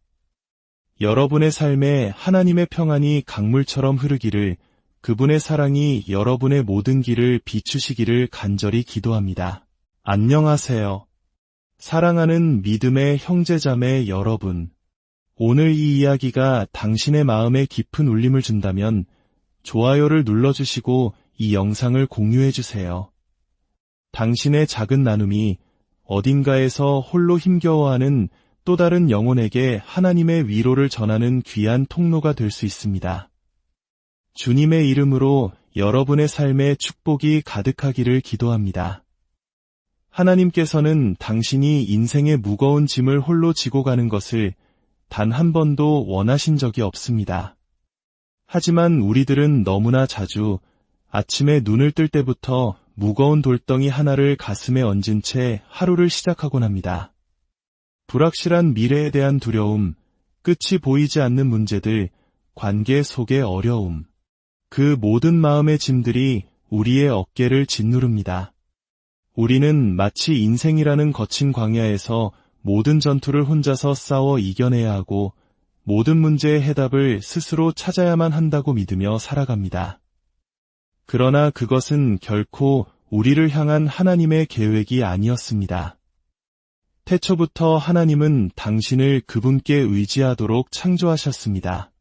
여러분의 삶에 하나님의 평안이 강물처럼 흐르기를, 그분의 사랑이 여러분의 모든 길을 비추시기를 간절히 기도합니다. 안녕하세요. 사랑하는 믿음의 형제자매 여러분. 오늘 이 이야기가 당신의 마음에 깊은 울림을 준다면 좋아요를 눌러주시고 이 영상을 공유해주세요. 당신의 작은 나눔이 어딘가에서 홀로 힘겨워하는 또 다른 영혼에게 하나님의 위로를 전하는 귀한 통로가 될 수 있습니다. 주님의 이름으로 여러분의 삶에 축복이 가득하기를 기도합니다. 하나님께서는 당신이 인생의 무거운 짐을 홀로 지고 가는 것을 단 한 번도 원하신 적이 없습니다. 하지만 우리들은 너무나 자주 아침에 눈을 뜰 때부터 무거운 돌덩이 하나를 가슴에 얹은 채 하루를 시작하곤 합니다. 불확실한 미래에 대한 두려움, 끝이 보이지 않는 문제들, 관계 속의 어려움, 그 모든 마음의 짐들이 우리의 어깨를 짓누릅니다. 우리는 마치 인생이라는 거친 광야에서 모든 전투를 혼자서 싸워 이겨내야 하고 모든 문제의 해답을 스스로 찾아야만 한다고 믿으며 살아갑니다. 그러나 그것은 결코 우리를 향한 하나님의 계획이 아니었습니다. 태초부터 하나님은 당신을 그분께 의지하도록 창조하셨습니다.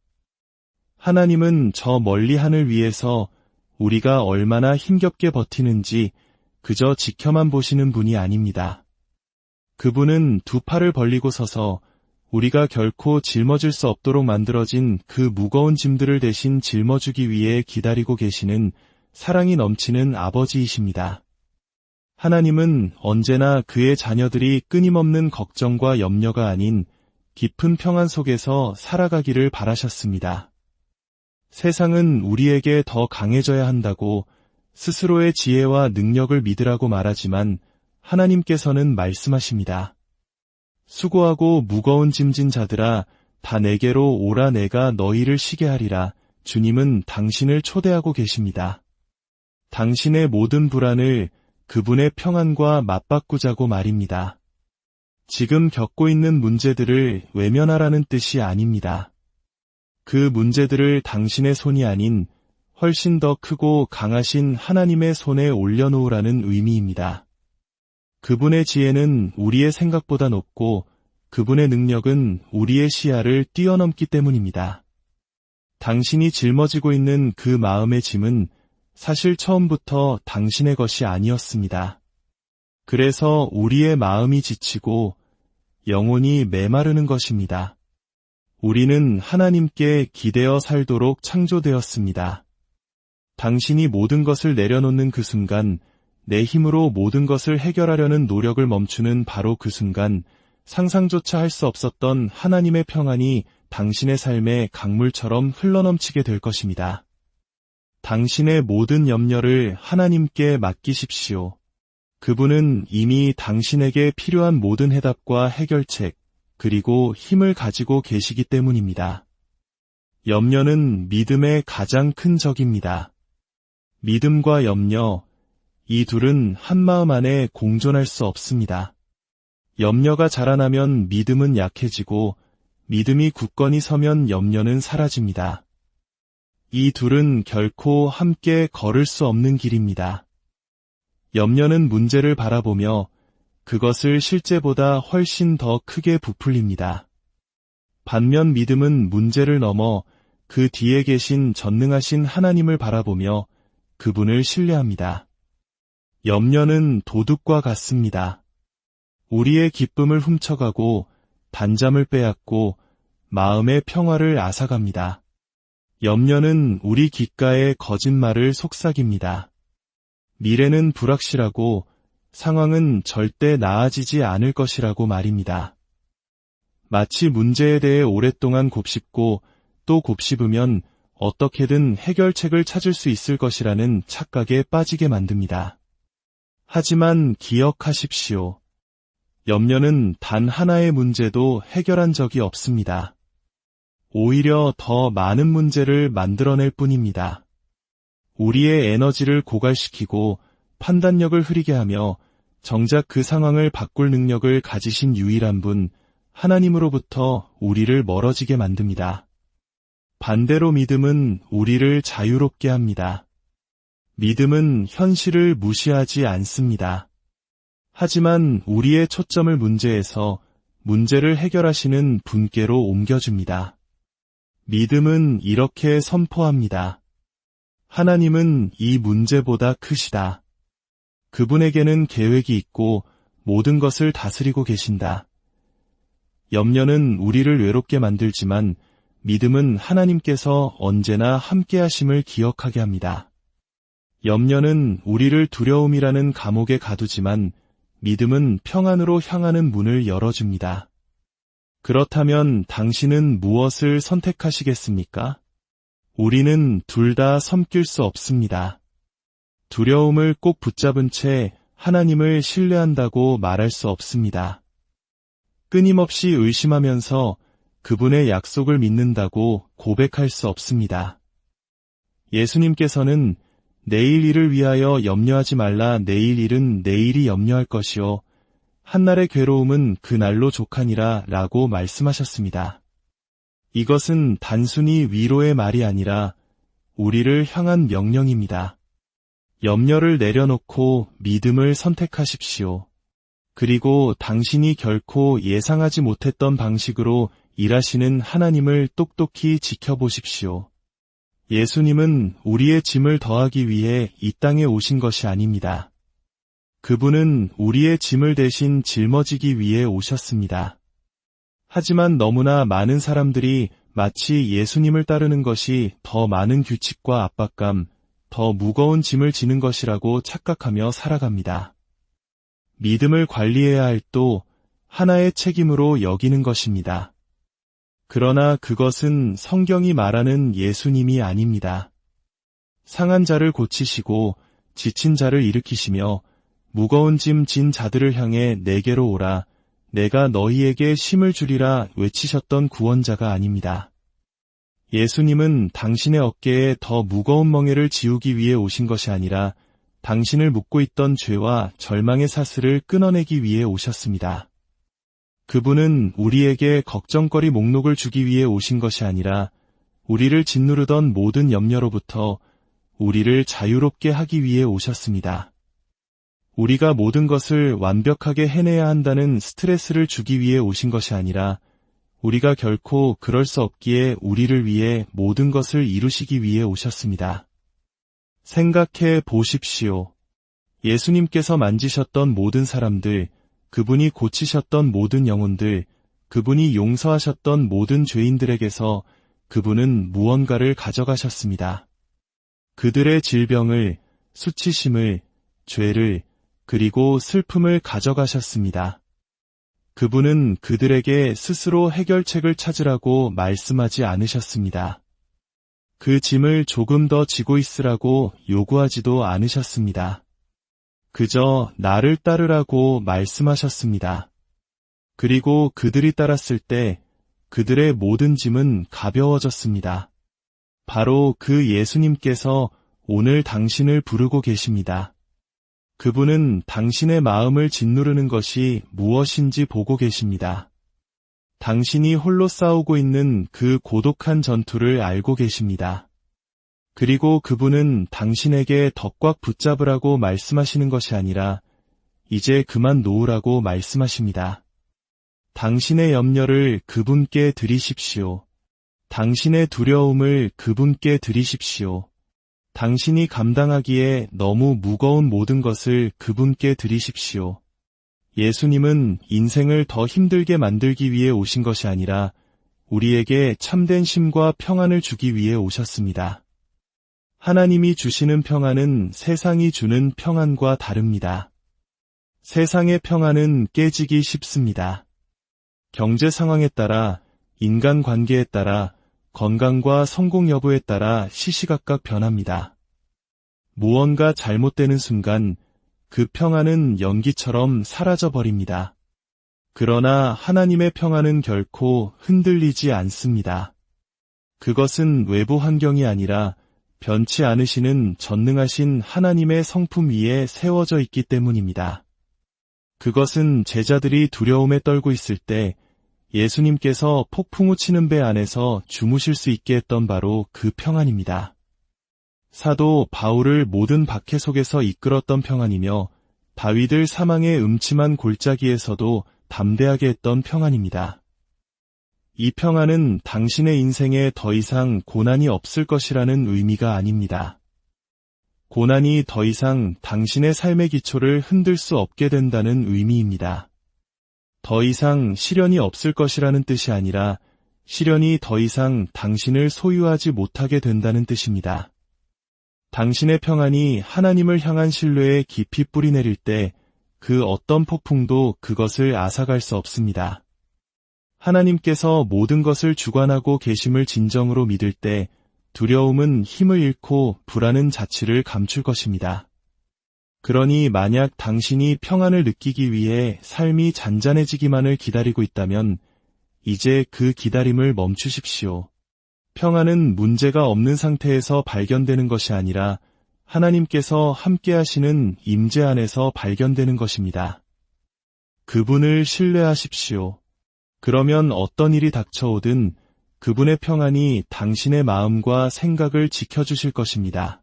하나님은 저 멀리 하늘 위에서 우리가 얼마나 힘겹게 버티는지 그저 지켜만 보시는 분이 아닙니다. 그분은 두 팔을 벌리고 서서 우리가 결코 짊어질 수 없도록 만들어진 그 무거운 짐들을 대신 짊어주기 위해 기다리고 계시는 사랑이 넘치는 아버지이십니다. 하나님은 언제나 그의 자녀들이 끊임없는 걱정과 염려가 아닌 깊은 평안 속에서 살아가기를 바라셨습니다. 세상은 우리에게 더 강해져야 한다고 스스로의 지혜와 능력을 믿으라고 말하지만 하나님께서는 말씀하십니다. 수고하고 무거운 짐진 자들아 다 내게로 오라, 내가 너희를 쉬게 하리라. 주님은 당신을 초대하고 계십니다. 당신의 모든 불안을 그분의 평안과 맞바꾸자고 말입니다. 지금 겪고 있는 문제들을 외면하라는 뜻이 아닙니다. 그 문제들을 당신의 손이 아닌 훨씬 더 크고 강하신 하나님의 손에 올려놓으라는 의미입니다. 그분의 지혜는 우리의 생각보다 높고 그분의 능력은 우리의 시야를 뛰어넘기 때문입니다. 당신이 짊어지고 있는 그 마음의 짐은 사실 처음부터 당신의 것이 아니었습니다. 그래서 우리의 마음이 지치고 영혼이 메마르는 것입니다. 우리는 하나님께 기대어 살도록 창조되었습니다. 당신이 모든 것을 내려놓는 그 순간, 내 힘으로 모든 것을 해결하려는 노력을 멈추는 바로 그 순간, 상상조차 할 수 없었던 하나님의 평안이 당신의 삶에 강물처럼 흘러넘치게 될 것입니다. 당신의 모든 염려를 하나님께 맡기십시오. 그분은 이미 당신에게 필요한 모든 해답과 해결책, 그리고 힘을 가지고 계시기 때문입니다. 염려는 믿음의 가장 큰 적입니다. 믿음과 염려, 이 둘은 한 마음 안에 공존할 수 없습니다. 염려가 자라나면 믿음은 약해지고 믿음이 굳건히 서면 염려는 사라집니다. 이 둘은 결코 함께 걸을 수 없는 길입니다. 염려는 문제를 바라보며 그것을 실제보다 훨씬 더 크게 부풀립니다. 반면 믿음은 문제를 넘어 그 뒤에 계신 전능하신 하나님을 바라보며 그분을 신뢰합니다. 염려는 도둑과 같습니다. 우리의 기쁨을 훔쳐가고 단잠을 빼앗고 마음의 평화를 앗아갑니다. 염려는 우리 귓가에 거짓말을 속삭입니다. 미래는 불확실하고 상황은 절대 나아지지 않을 것이라고 말입니다. 마치 문제에 대해 오랫동안 곱씹고 또 곱씹으면 어떻게든 해결책을 찾을 수 있을 것이라는 착각에 빠지게 만듭니다. 하지만 기억하십시오. 염려는 단 하나의 문제도 해결한 적이 없습니다. 오히려 더 많은 문제를 만들어낼 뿐입니다. 우리의 에너지를 고갈시키고 판단력을 흐리게 하며 정작 그 상황을 바꿀 능력을 가지신 유일한 분, 하나님으로부터 우리를 멀어지게 만듭니다. 반대로 믿음은 우리를 자유롭게 합니다. 믿음은 현실을 무시하지 않습니다. 하지만 우리의 초점을 문제에서 문제를 해결하시는 분께로 옮겨줍니다. 믿음은 이렇게 선포합니다. 하나님은 이 문제보다 크시다. 그분에게는 계획이 있고 모든 것을 다스리고 계신다. 염려는 우리를 외롭게 만들지만 믿음은 하나님께서 언제나 함께하심을 기억하게 합니다. 염려는 우리를 두려움이라는 감옥에 가두지만 믿음은 평안으로 향하는 문을 열어줍니다. 그렇다면 당신은 무엇을 선택하시겠습니까? 우리는 둘 다 섬길 수 없습니다. 두려움을 꼭 붙잡은 채 하나님을 신뢰한다고 말할 수 없습니다. 끊임없이 의심하면서 그분의 약속을 믿는다고 고백할 수 없습니다. 예수님께서는 내일 일을 위하여 염려하지 말라. 내일 일은 내일이 염려할 것이요 한날의 괴로움은 그날로 족하니라 라고 말씀하셨습니다. 이것은 단순히 위로의 말이 아니라 우리를 향한 명령입니다. 염려를 내려놓고 믿음을 선택하십시오. 그리고 당신이 결코 예상하지 못했던 방식으로 일하시는 하나님을 똑똑히 지켜보십시오. 예수님은 우리의 짐을 더하기 위해 이 땅에 오신 것이 아닙니다. 그분은 우리의 짐을 대신 짊어지기 위해 오셨습니다. 하지만 너무나 많은 사람들이 마치 예수님을 따르는 것이 더 많은 규칙과 압박감, 더 무거운 짐을 지는 것이라고 착각하며 살아갑니다. 믿음을 관리해야 할 또 하나의 책임으로 여기는 것입니다. 그러나 그것은 성경이 말하는 예수님이 아닙니다. 상한 자를 고치시고 지친 자를 일으키시며 무거운 짐 진 자들을 향해 내게로 오라, 내가 너희에게 쉼을 주리라 외치셨던 구원자가 아닙니다. 예수님은 당신의 어깨에 더 무거운 멍에를 지우기 위해 오신 것이 아니라 당신을 묶고 있던 죄와 절망의 사슬을 끊어내기 위해 오셨습니다. 그분은 우리에게 걱정거리 목록을 주기 위해 오신 것이 아니라 우리를 짓누르던 모든 염려로부터 우리를 자유롭게 하기 위해 오셨습니다. 우리가 모든 것을 완벽하게 해내야 한다는 스트레스를 주기 위해 오신 것이 아니라 우리가 결코 그럴 수 없기에 우리를 위해 모든 것을 이루시기 위해 오셨습니다. 생각해 보십시오. 예수님께서 만지셨던 모든 사람들, 그분이 고치셨던 모든 영혼들, 그분이 용서하셨던 모든 죄인들에게서 그분은 무언가를 가져가셨습니다. 그들의 질병을, 수치심을, 죄를, 그리고 슬픔을 가져가셨습니다. 그분은 그들에게 스스로 해결책을 찾으라고 말씀하지 않으셨습니다. 그 짐을 조금 더 지고 있으라고 요구하지도 않으셨습니다. 그저 나를 따르라고 말씀하셨습니다. 그리고 그들이 따랐을 때 그들의 모든 짐은 가벼워졌습니다. 바로 그 예수님께서 오늘 당신을 부르고 계십니다. 그분은 당신의 마음을 짓누르는 것이 무엇인지 보고 계십니다. 당신이 홀로 싸우고 있는 그 고독한 전투를 알고 계십니다. 그리고 그분은 당신에게 더 꽉 붙잡으라고 말씀하시는 것이 아니라 이제 그만 놓으라고 말씀하십니다. 당신의 염려를 그분께 드리십시오. 당신의 두려움을 그분께 드리십시오. 당신이 감당하기에 너무 무거운 모든 것을 그분께 드리십시오. 예수님은 인생을 더 힘들게 만들기 위해 오신 것이 아니라 우리에게 참된 쉼과 평안을 주기 위해 오셨습니다. 하나님이 주시는 평안은 세상이 주는 평안과 다릅니다. 세상의 평안은 깨지기 쉽습니다. 경제 상황에 따라, 인간 관계에 따라, 건강과 성공 여부에 따라 시시각각 변합니다. 무언가 잘못되는 순간 그 평안은 연기처럼 사라져버립니다. 그러나 하나님의 평안은 결코 흔들리지 않습니다. 그것은 외부 환경이 아니라 변치 않으시는 전능하신 하나님의 성품 위에 세워져 있기 때문입니다. 그것은 제자들이 두려움에 떨고 있을 때 예수님께서 폭풍우 치는 배 안에서 주무실 수 있게 했던 바로 그 평안입니다. 사도 바울을 모든 박해 속에서 이끌었던 평안이며 다윗을 사망의 음침한 골짜기에서도 담대하게 했던 평안입니다. 이 평안은 당신의 인생에 더 이상 고난이 없을 것이라는 의미가 아닙니다. 고난이 더 이상 당신의 삶의 기초를 흔들 수 없게 된다는 의미입니다. 더 이상 시련이 없을 것이라는 뜻이 아니라 시련이 더 이상 당신을 소유하지 못하게 된다는 뜻입니다. 당신의 평안이 하나님을 향한 신뢰에 깊이 뿌리내릴 때 그 어떤 폭풍도 그것을 앗아갈 수 없습니다. 하나님께서 모든 것을 주관하고 계심을 진정으로 믿을 때 두려움은 힘을 잃고 불안은 자취를 감출 것입니다. 그러니 만약 당신이 평안을 느끼기 위해 삶이 잔잔해지기만을 기다리고 있다면 이제 그 기다림을 멈추십시오. 평안은 문제가 없는 상태에서 발견되는 것이 아니라 하나님께서 함께 하시는 임재 안에서 발견되는 것입니다. 그분을 신뢰하십시오. 그러면 어떤 일이 닥쳐오든 그분의 평안이 당신의 마음과 생각을 지켜주실 것입니다.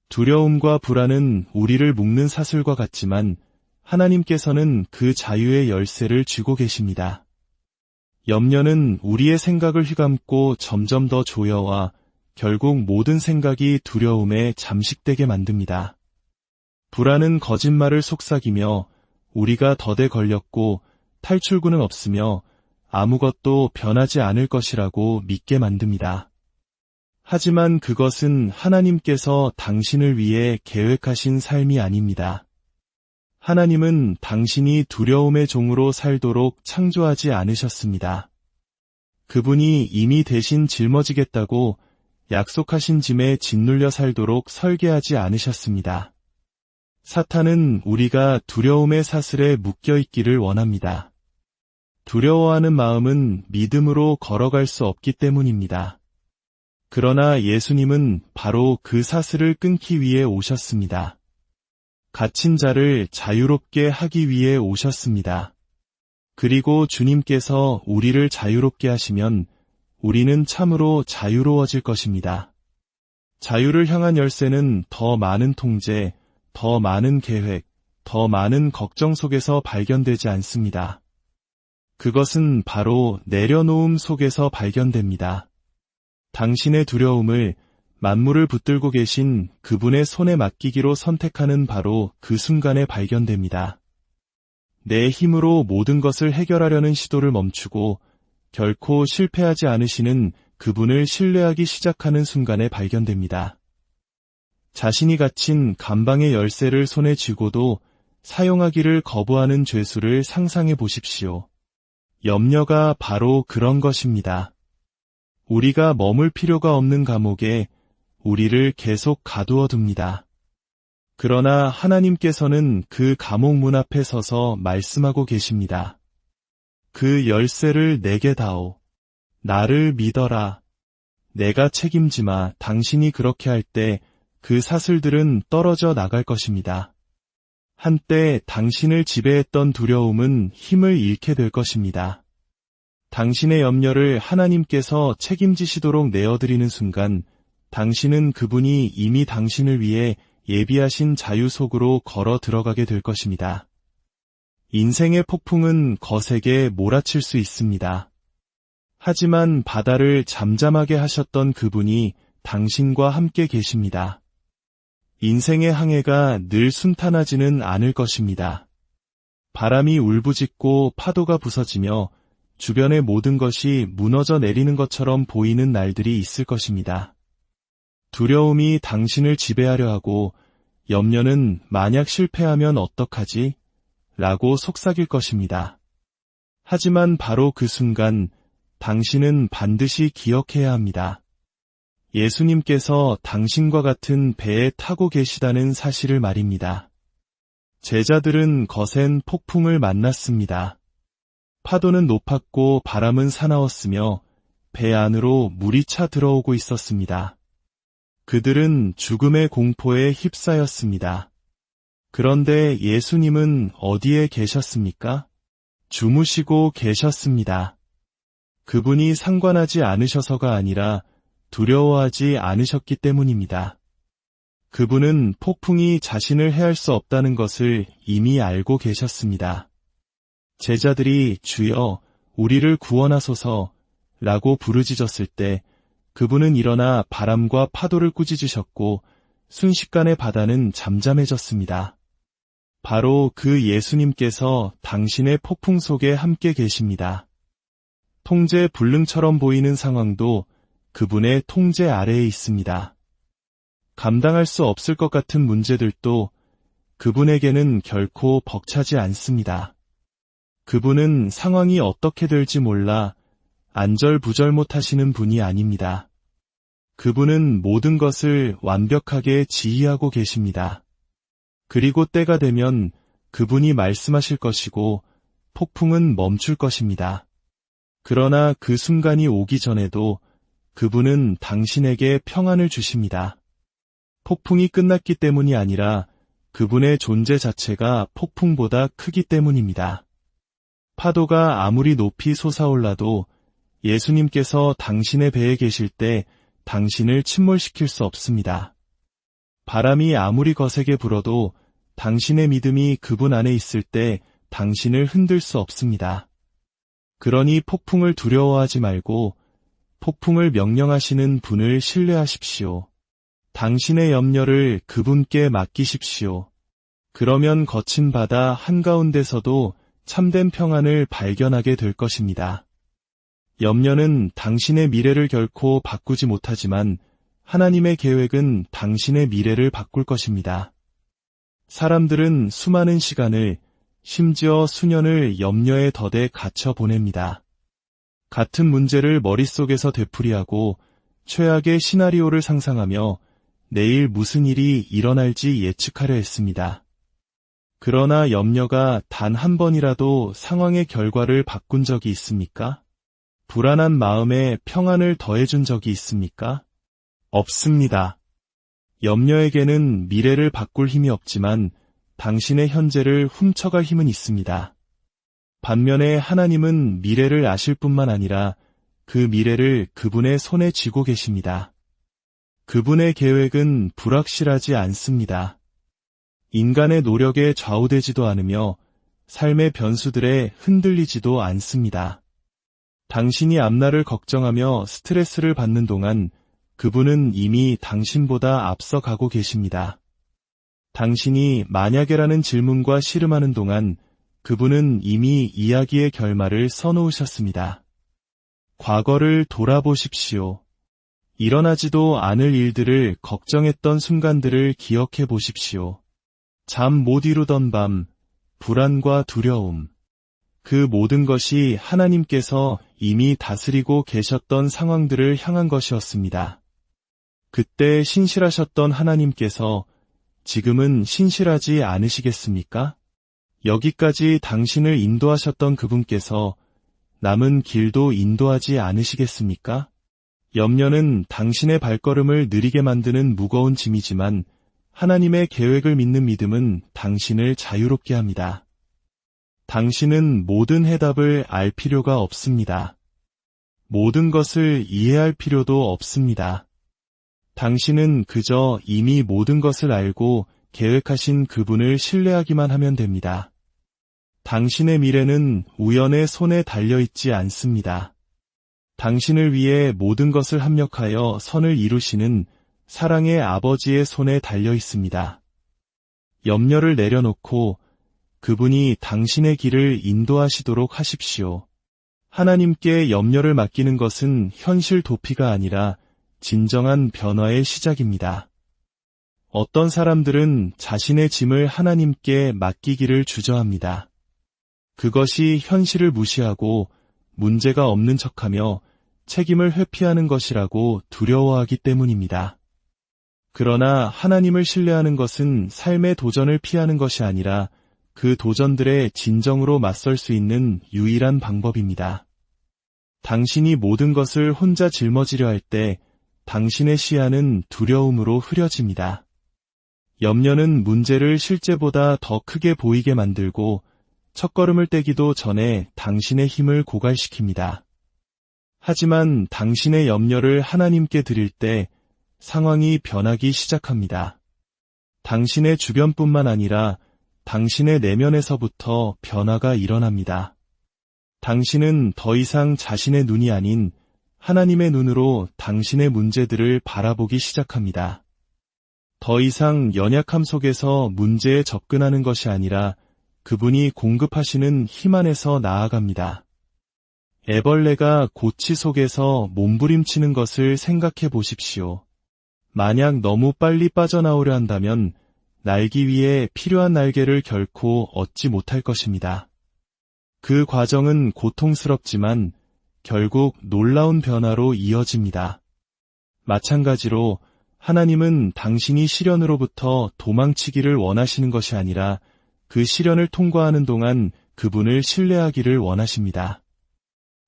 두려움과 불안은 우리를 묶는 사슬과 같지만 하나님께서는 그 자유의 열쇠를 쥐고 계십니다. 염려는 우리의 생각을 휘감고 점점 더 조여와 결국 모든 생각이 두려움에 잠식되게 만듭니다. 불안은 거짓말을 속삭이며 우리가 덫에 걸렸고 탈출구는 없으며 아무것도 변하지 않을 것이라고 믿게 만듭니다. 하지만 그것은 하나님께서 당신을 위해 계획하신 삶이 아닙니다. 하나님은 당신이 두려움의 종으로 살도록 창조하지 않으셨습니다. 그분이 이미 대신 짊어지겠다고 약속하신 짐에 짓눌려 살도록 설계하지 않으셨습니다. 사탄은 우리가 두려움의 사슬에 묶여 있기를 원합니다. 두려워하는 마음은 믿음으로 걸어갈 수 없기 때문입니다. 그러나 예수님은 바로 그 사슬을 끊기 위해 오셨습니다. 갇힌 자를 자유롭게 하기 위해 오셨습니다. 그리고 주님께서 우리를 자유롭게 하시면 우리는 참으로 자유로워질 것입니다. 자유를 향한 열쇠는 더 많은 통제, 더 많은 계획, 더 많은 걱정 속에서 발견되지 않습니다. 그것은 바로 내려놓음 속에서 발견됩니다. 당신의 두려움을 만물을 붙들고 계신 그분의 손에 맡기기로 선택하는 바로 그 순간에 발견됩니다. 내 힘으로 모든 것을 해결하려는 시도를 멈추고 결코 실패하지 않으시는 그분을 신뢰하기 시작하는 순간에 발견됩니다. 자신이 갇힌 감방의 열쇠를 손에 쥐고도 사용하기를 거부하는 죄수를 상상해 보십시오. 염려가 바로 그런 것입니다. 우리가 머물 필요가 없는 감옥에 우리를 계속 가두어 둡니다. 그러나 하나님께서는 그 감옥 문 앞에 서서 말씀하고 계십니다. 그 열쇠를 내게 다오. 나를 믿어라. 내가 책임지마. 당신이 그렇게 할 때 그 사슬들은 떨어져 나갈 것입니다. 한때 당신을 지배했던 두려움은 힘을 잃게 될 것입니다. 당신의 염려를 하나님께서 책임지시도록 내어드리는 순간 당신은 그분이 이미 당신을 위해 예비하신 자유 속으로 걸어 들어가게 될 것입니다. 인생의 폭풍은 거세게 몰아칠 수 있습니다. 하지만 바다를 잠잠하게 하셨던 그분이 당신과 함께 계십니다. 인생의 항해가 늘 순탄하지는 않을 것입니다. 바람이 울부짖고 파도가 부서지며 주변의 모든 것이 무너져 내리는 것처럼 보이는 날들이 있을 것입니다. 두려움이 당신을 지배하려 하고 염려는 만약 실패하면 어떡하지? 라고 속삭일 것입니다. 하지만 바로 그 순간 당신은 반드시 기억해야 합니다. 예수님께서 당신과 같은 배에 타고 계시다는 사실을 말입니다. 제자들은 거센 폭풍을 만났습니다. 파도는 높았고 바람은 사나웠으며 배 안으로 물이 차 들어오고 있었습니다. 그들은 죽음의 공포에 휩싸였습니다. 그런데 예수님은 어디에 계셨습니까? 주무시고 계셨습니다. 그분이 상관하지 않으셔서가 아니라 두려워하지 않으셨기 때문입니다. 그분은 폭풍이 자신을 해할 수 없다는 것을 이미 알고 계셨습니다. 제자들이 주여, 우리를 구원하소서 라고 부르짖었을 때 그분은 일어나 바람과 파도를 꾸짖으셨고 순식간에 바다는 잠잠해졌습니다. 바로 그 예수님께서 당신의 폭풍 속에 함께 계십니다. 통제 불능처럼 보이는 상황도 그분의 통제 아래에 있습니다. 감당할 수 없을 것 같은 문제들도 그분에게는 결코 벅차지 않습니다. 그분은 상황이 어떻게 될지 몰라 안절부절 못하시는 분이 아닙니다. 그분은 모든 것을 완벽하게 지휘하고 계십니다. 그리고 때가 되면 그분이 말씀하실 것이고 폭풍은 멈출 것입니다. 그러나 그 순간이 오기 전에도 그분은 당신에게 평안을 주십니다. 폭풍이 끝났기 때문이 아니라 그분의 존재 자체가 폭풍보다 크기 때문입니다. 파도가 아무리 높이 솟아올라도 예수님께서 당신의 배에 계실 때 당신을 침몰시킬 수 없습니다. 바람이 아무리 거세게 불어도 당신의 믿음이 그분 안에 있을 때 당신을 흔들 수 없습니다. 그러니 폭풍을 두려워하지 말고 폭풍을 명령하시는 분을 신뢰하십시오. 당신의 염려를 그분께 맡기십시오. 그러면 거친 바다 한가운데서도 참된 평안을 발견하게 될 것입니다. 염려는 당신의 미래를 결코 바꾸지 못하지만 하나님의 계획은 당신의 미래를 바꿀 것입니다. 사람들은 수많은 시간을, 심지어 수년을 염려의 덫에 갇혀 보냅니다. 같은 문제를 머릿속에서 되풀이하고 최악의 시나리오를 상상하며 내일 무슨 일이 일어날지 예측하려 했습니다. 그러나 염려가 단 한 번이라도 상황의 결과를 바꾼 적이 있습니까? 불안한 마음에 평안을 더해준 적이 있습니까? 없습니다. 염려에게는 미래를 바꿀 힘이 없지만 당신의 현재를 훔쳐갈 힘은 있습니다. 반면에 하나님은 미래를 아실 뿐만 아니라 그 미래를 그분의 손에 쥐고 계십니다. 그분의 계획은 불확실하지 않습니다. 인간의 노력에 좌우되지도 않으며 삶의 변수들에 흔들리지도 않습니다. 당신이 앞날을 걱정하며 스트레스를 받는 동안 그분은 이미 당신보다 앞서가고 계십니다. 당신이 만약에라는 질문과 씨름하는 동안 그분은 이미 이야기의 결말을 써놓으셨습니다. 과거를 돌아보십시오. 일어나지도 않을 일들을 걱정했던 순간들을 기억해 보십시오. 잠 못 이루던 밤, 불안과 두려움, 그 모든 것이 하나님께서 이미 다스리고 계셨던 상황들을 향한 것이었습니다. 그때 신실하셨던 하나님께서 지금은 신실하지 않으시겠습니까? 여기까지 당신을 인도하셨던 그분께서 남은 길도 인도하지 않으시겠습니까? 염려는 당신의 발걸음을 느리게 만드는 무거운 짐이지만 하나님의 계획을 믿는 믿음은 당신을 자유롭게 합니다. 당신은 모든 해답을 알 필요가 없습니다. 모든 것을 이해할 필요도 없습니다. 당신은 그저 이미 모든 것을 알고 계획하신 그분을 신뢰하기만 하면 됩니다. 당신의 미래는 우연의 손에 달려있지 않습니다. 당신을 위해 모든 것을 합력하여 선을 이루시는 사랑의 아버지의 손에 달려있습니다. 염려를 내려놓고 그분이 당신의 길을 인도하시도록 하십시오. 하나님께 염려를 맡기는 것은 현실 도피가 아니라 진정한 변화의 시작입니다. 어떤 사람들은 자신의 짐을 하나님께 맡기기를 주저합니다. 그것이 현실을 무시하고 문제가 없는 척하며 책임을 회피하는 것이라고 두려워하기 때문입니다. 그러나 하나님을 신뢰하는 것은 삶의 도전을 피하는 것이 아니라 그 도전들에 진정으로 맞설 수 있는 유일한 방법입니다. 당신이 모든 것을 혼자 짊어지려 할 때 당신의 시야는 두려움으로 흐려집니다. 염려는 문제를 실제보다 더 크게 보이게 만들고 첫걸음을 떼기도 전에 당신의 힘을 고갈시킵니다. 하지만 당신의 염려를 하나님께 드릴 때 상황이 변하기 시작합니다. 당신의 주변뿐만 아니라 당신의 내면에서부터 변화가 일어납니다. 당신은 더 이상 자신의 눈이 아닌 하나님의 눈으로 당신의 문제들을 바라보기 시작합니다. 더 이상 연약함 속에서 문제에 접근하는 것이 아니라 그분이 공급하시는 힘 안에서 나아갑니다. 애벌레가 고치 속에서 몸부림치는 것을 생각해 보십시오. 만약 너무 빨리 빠져나오려 한다면 날기 위해 필요한 날개를 결코 얻지 못할 것입니다. 그 과정은 고통스럽지만 결국 놀라운 변화로 이어집니다. 마찬가지로 하나님은 당신이 시련으로부터 도망치기를 원하시는 것이 아니라 그 시련을 통과하는 동안 그분을 신뢰하기를 원하십니다.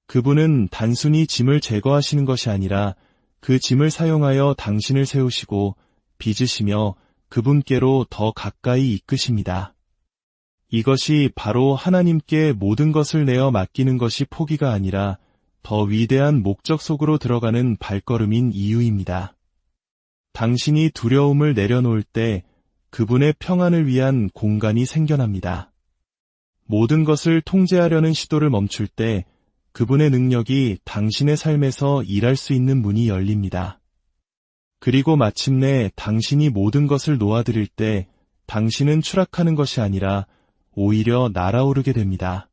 그분은 단순히 짐을 제거하시는 것이 아니라 그 짐을 사용하여 당신을 세우시고 빚으시며 그분께로 더 가까이 이끄십니다. 이것이 바로 하나님께 모든 것을 내어 맡기는 것이 포기가 아니라 더 위대한 목적 속으로 들어가는 발걸음인 이유입니다. 당신이 두려움을 내려놓을 때 그분의 평안을 위한 공간이 생겨납니다. 모든 것을 통제하려는 시도를 멈출 때 그분의 능력이 당신의 삶에서 일할 수 있는 문이 열립니다. 그리고 마침내 당신이 모든 것을 놓아드릴 때 당신은 추락하는 것이 아니라 오히려 날아오르게 됩니다.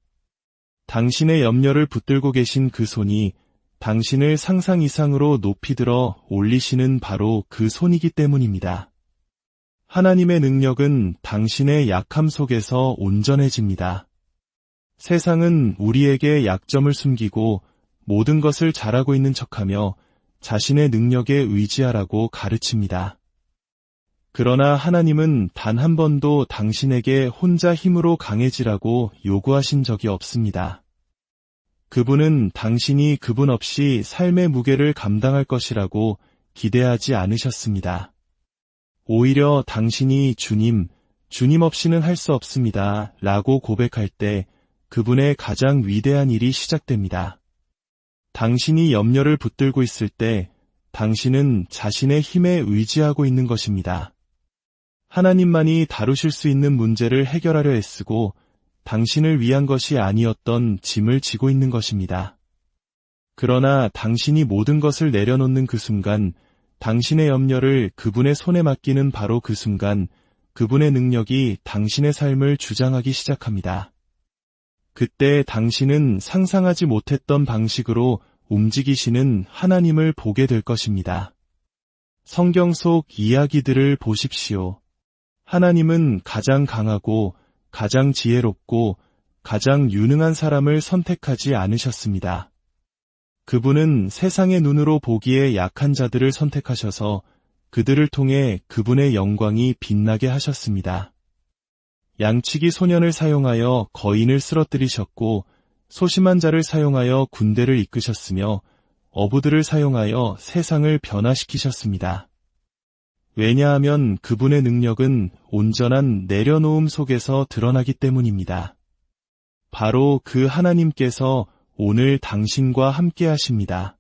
당신의 염려를 붙들고 계신 그 손이 당신을 상상 이상으로 높이 들어 올리시는 바로 그 손이기 때문입니다. 하나님의 능력은 당신의 약함 속에서 온전해집니다. 세상은 우리에게 약점을 숨기고 모든 것을 잘하고 있는 척하며 자신의 능력에 의지하라고 가르칩니다. 그러나 하나님은 단 한 번도 당신에게 혼자 힘으로 강해지라고 요구하신 적이 없습니다. 그분은 당신이 그분 없이 삶의 무게를 감당할 것이라고 기대하지 않으셨습니다. 오히려 당신이 주님 없이는 할 수 없습니다 라고 고백할 때 그분의 가장 위대한 일이 시작됩니다. 당신이 염려를 붙들고 있을 때 당신은 자신의 힘에 의지하고 있는 것입니다. 하나님만이 다루실 수 있는 문제를 해결하려 애쓰고 당신을 위한 것이 아니었던 짐을 지고 있는 것입니다. 그러나 당신이 모든 것을 내려놓는 그 순간, 당신의 염려를 그분의 손에 맡기는 바로 그 순간, 그분의 능력이 당신의 삶을 주장하기 시작합니다. 그때 당신은 상상하지 못했던 방식으로 움직이시는 하나님을 보게 될 것입니다. 성경 속 이야기들을 보십시오. 하나님은 가장 강하고 가장 지혜롭고 가장 유능한 사람을 선택하지 않으셨습니다. 그분은 세상의 눈으로 보기에 약한 자들을 선택하셔서 그들을 통해 그분의 영광이 빛나게 하셨습니다. 양치기 소년을 사용하여 거인을 쓰러뜨리셨고 소심한 자를 사용하여 군대를 이끄셨으며 어부들을 사용하여 세상을 변화시키셨습니다. 왜냐하면 그분의 능력은 온전한 내려놓음 속에서 드러나기 때문입니다. 바로 그 하나님께서 오늘 당신과 함께 하십니다.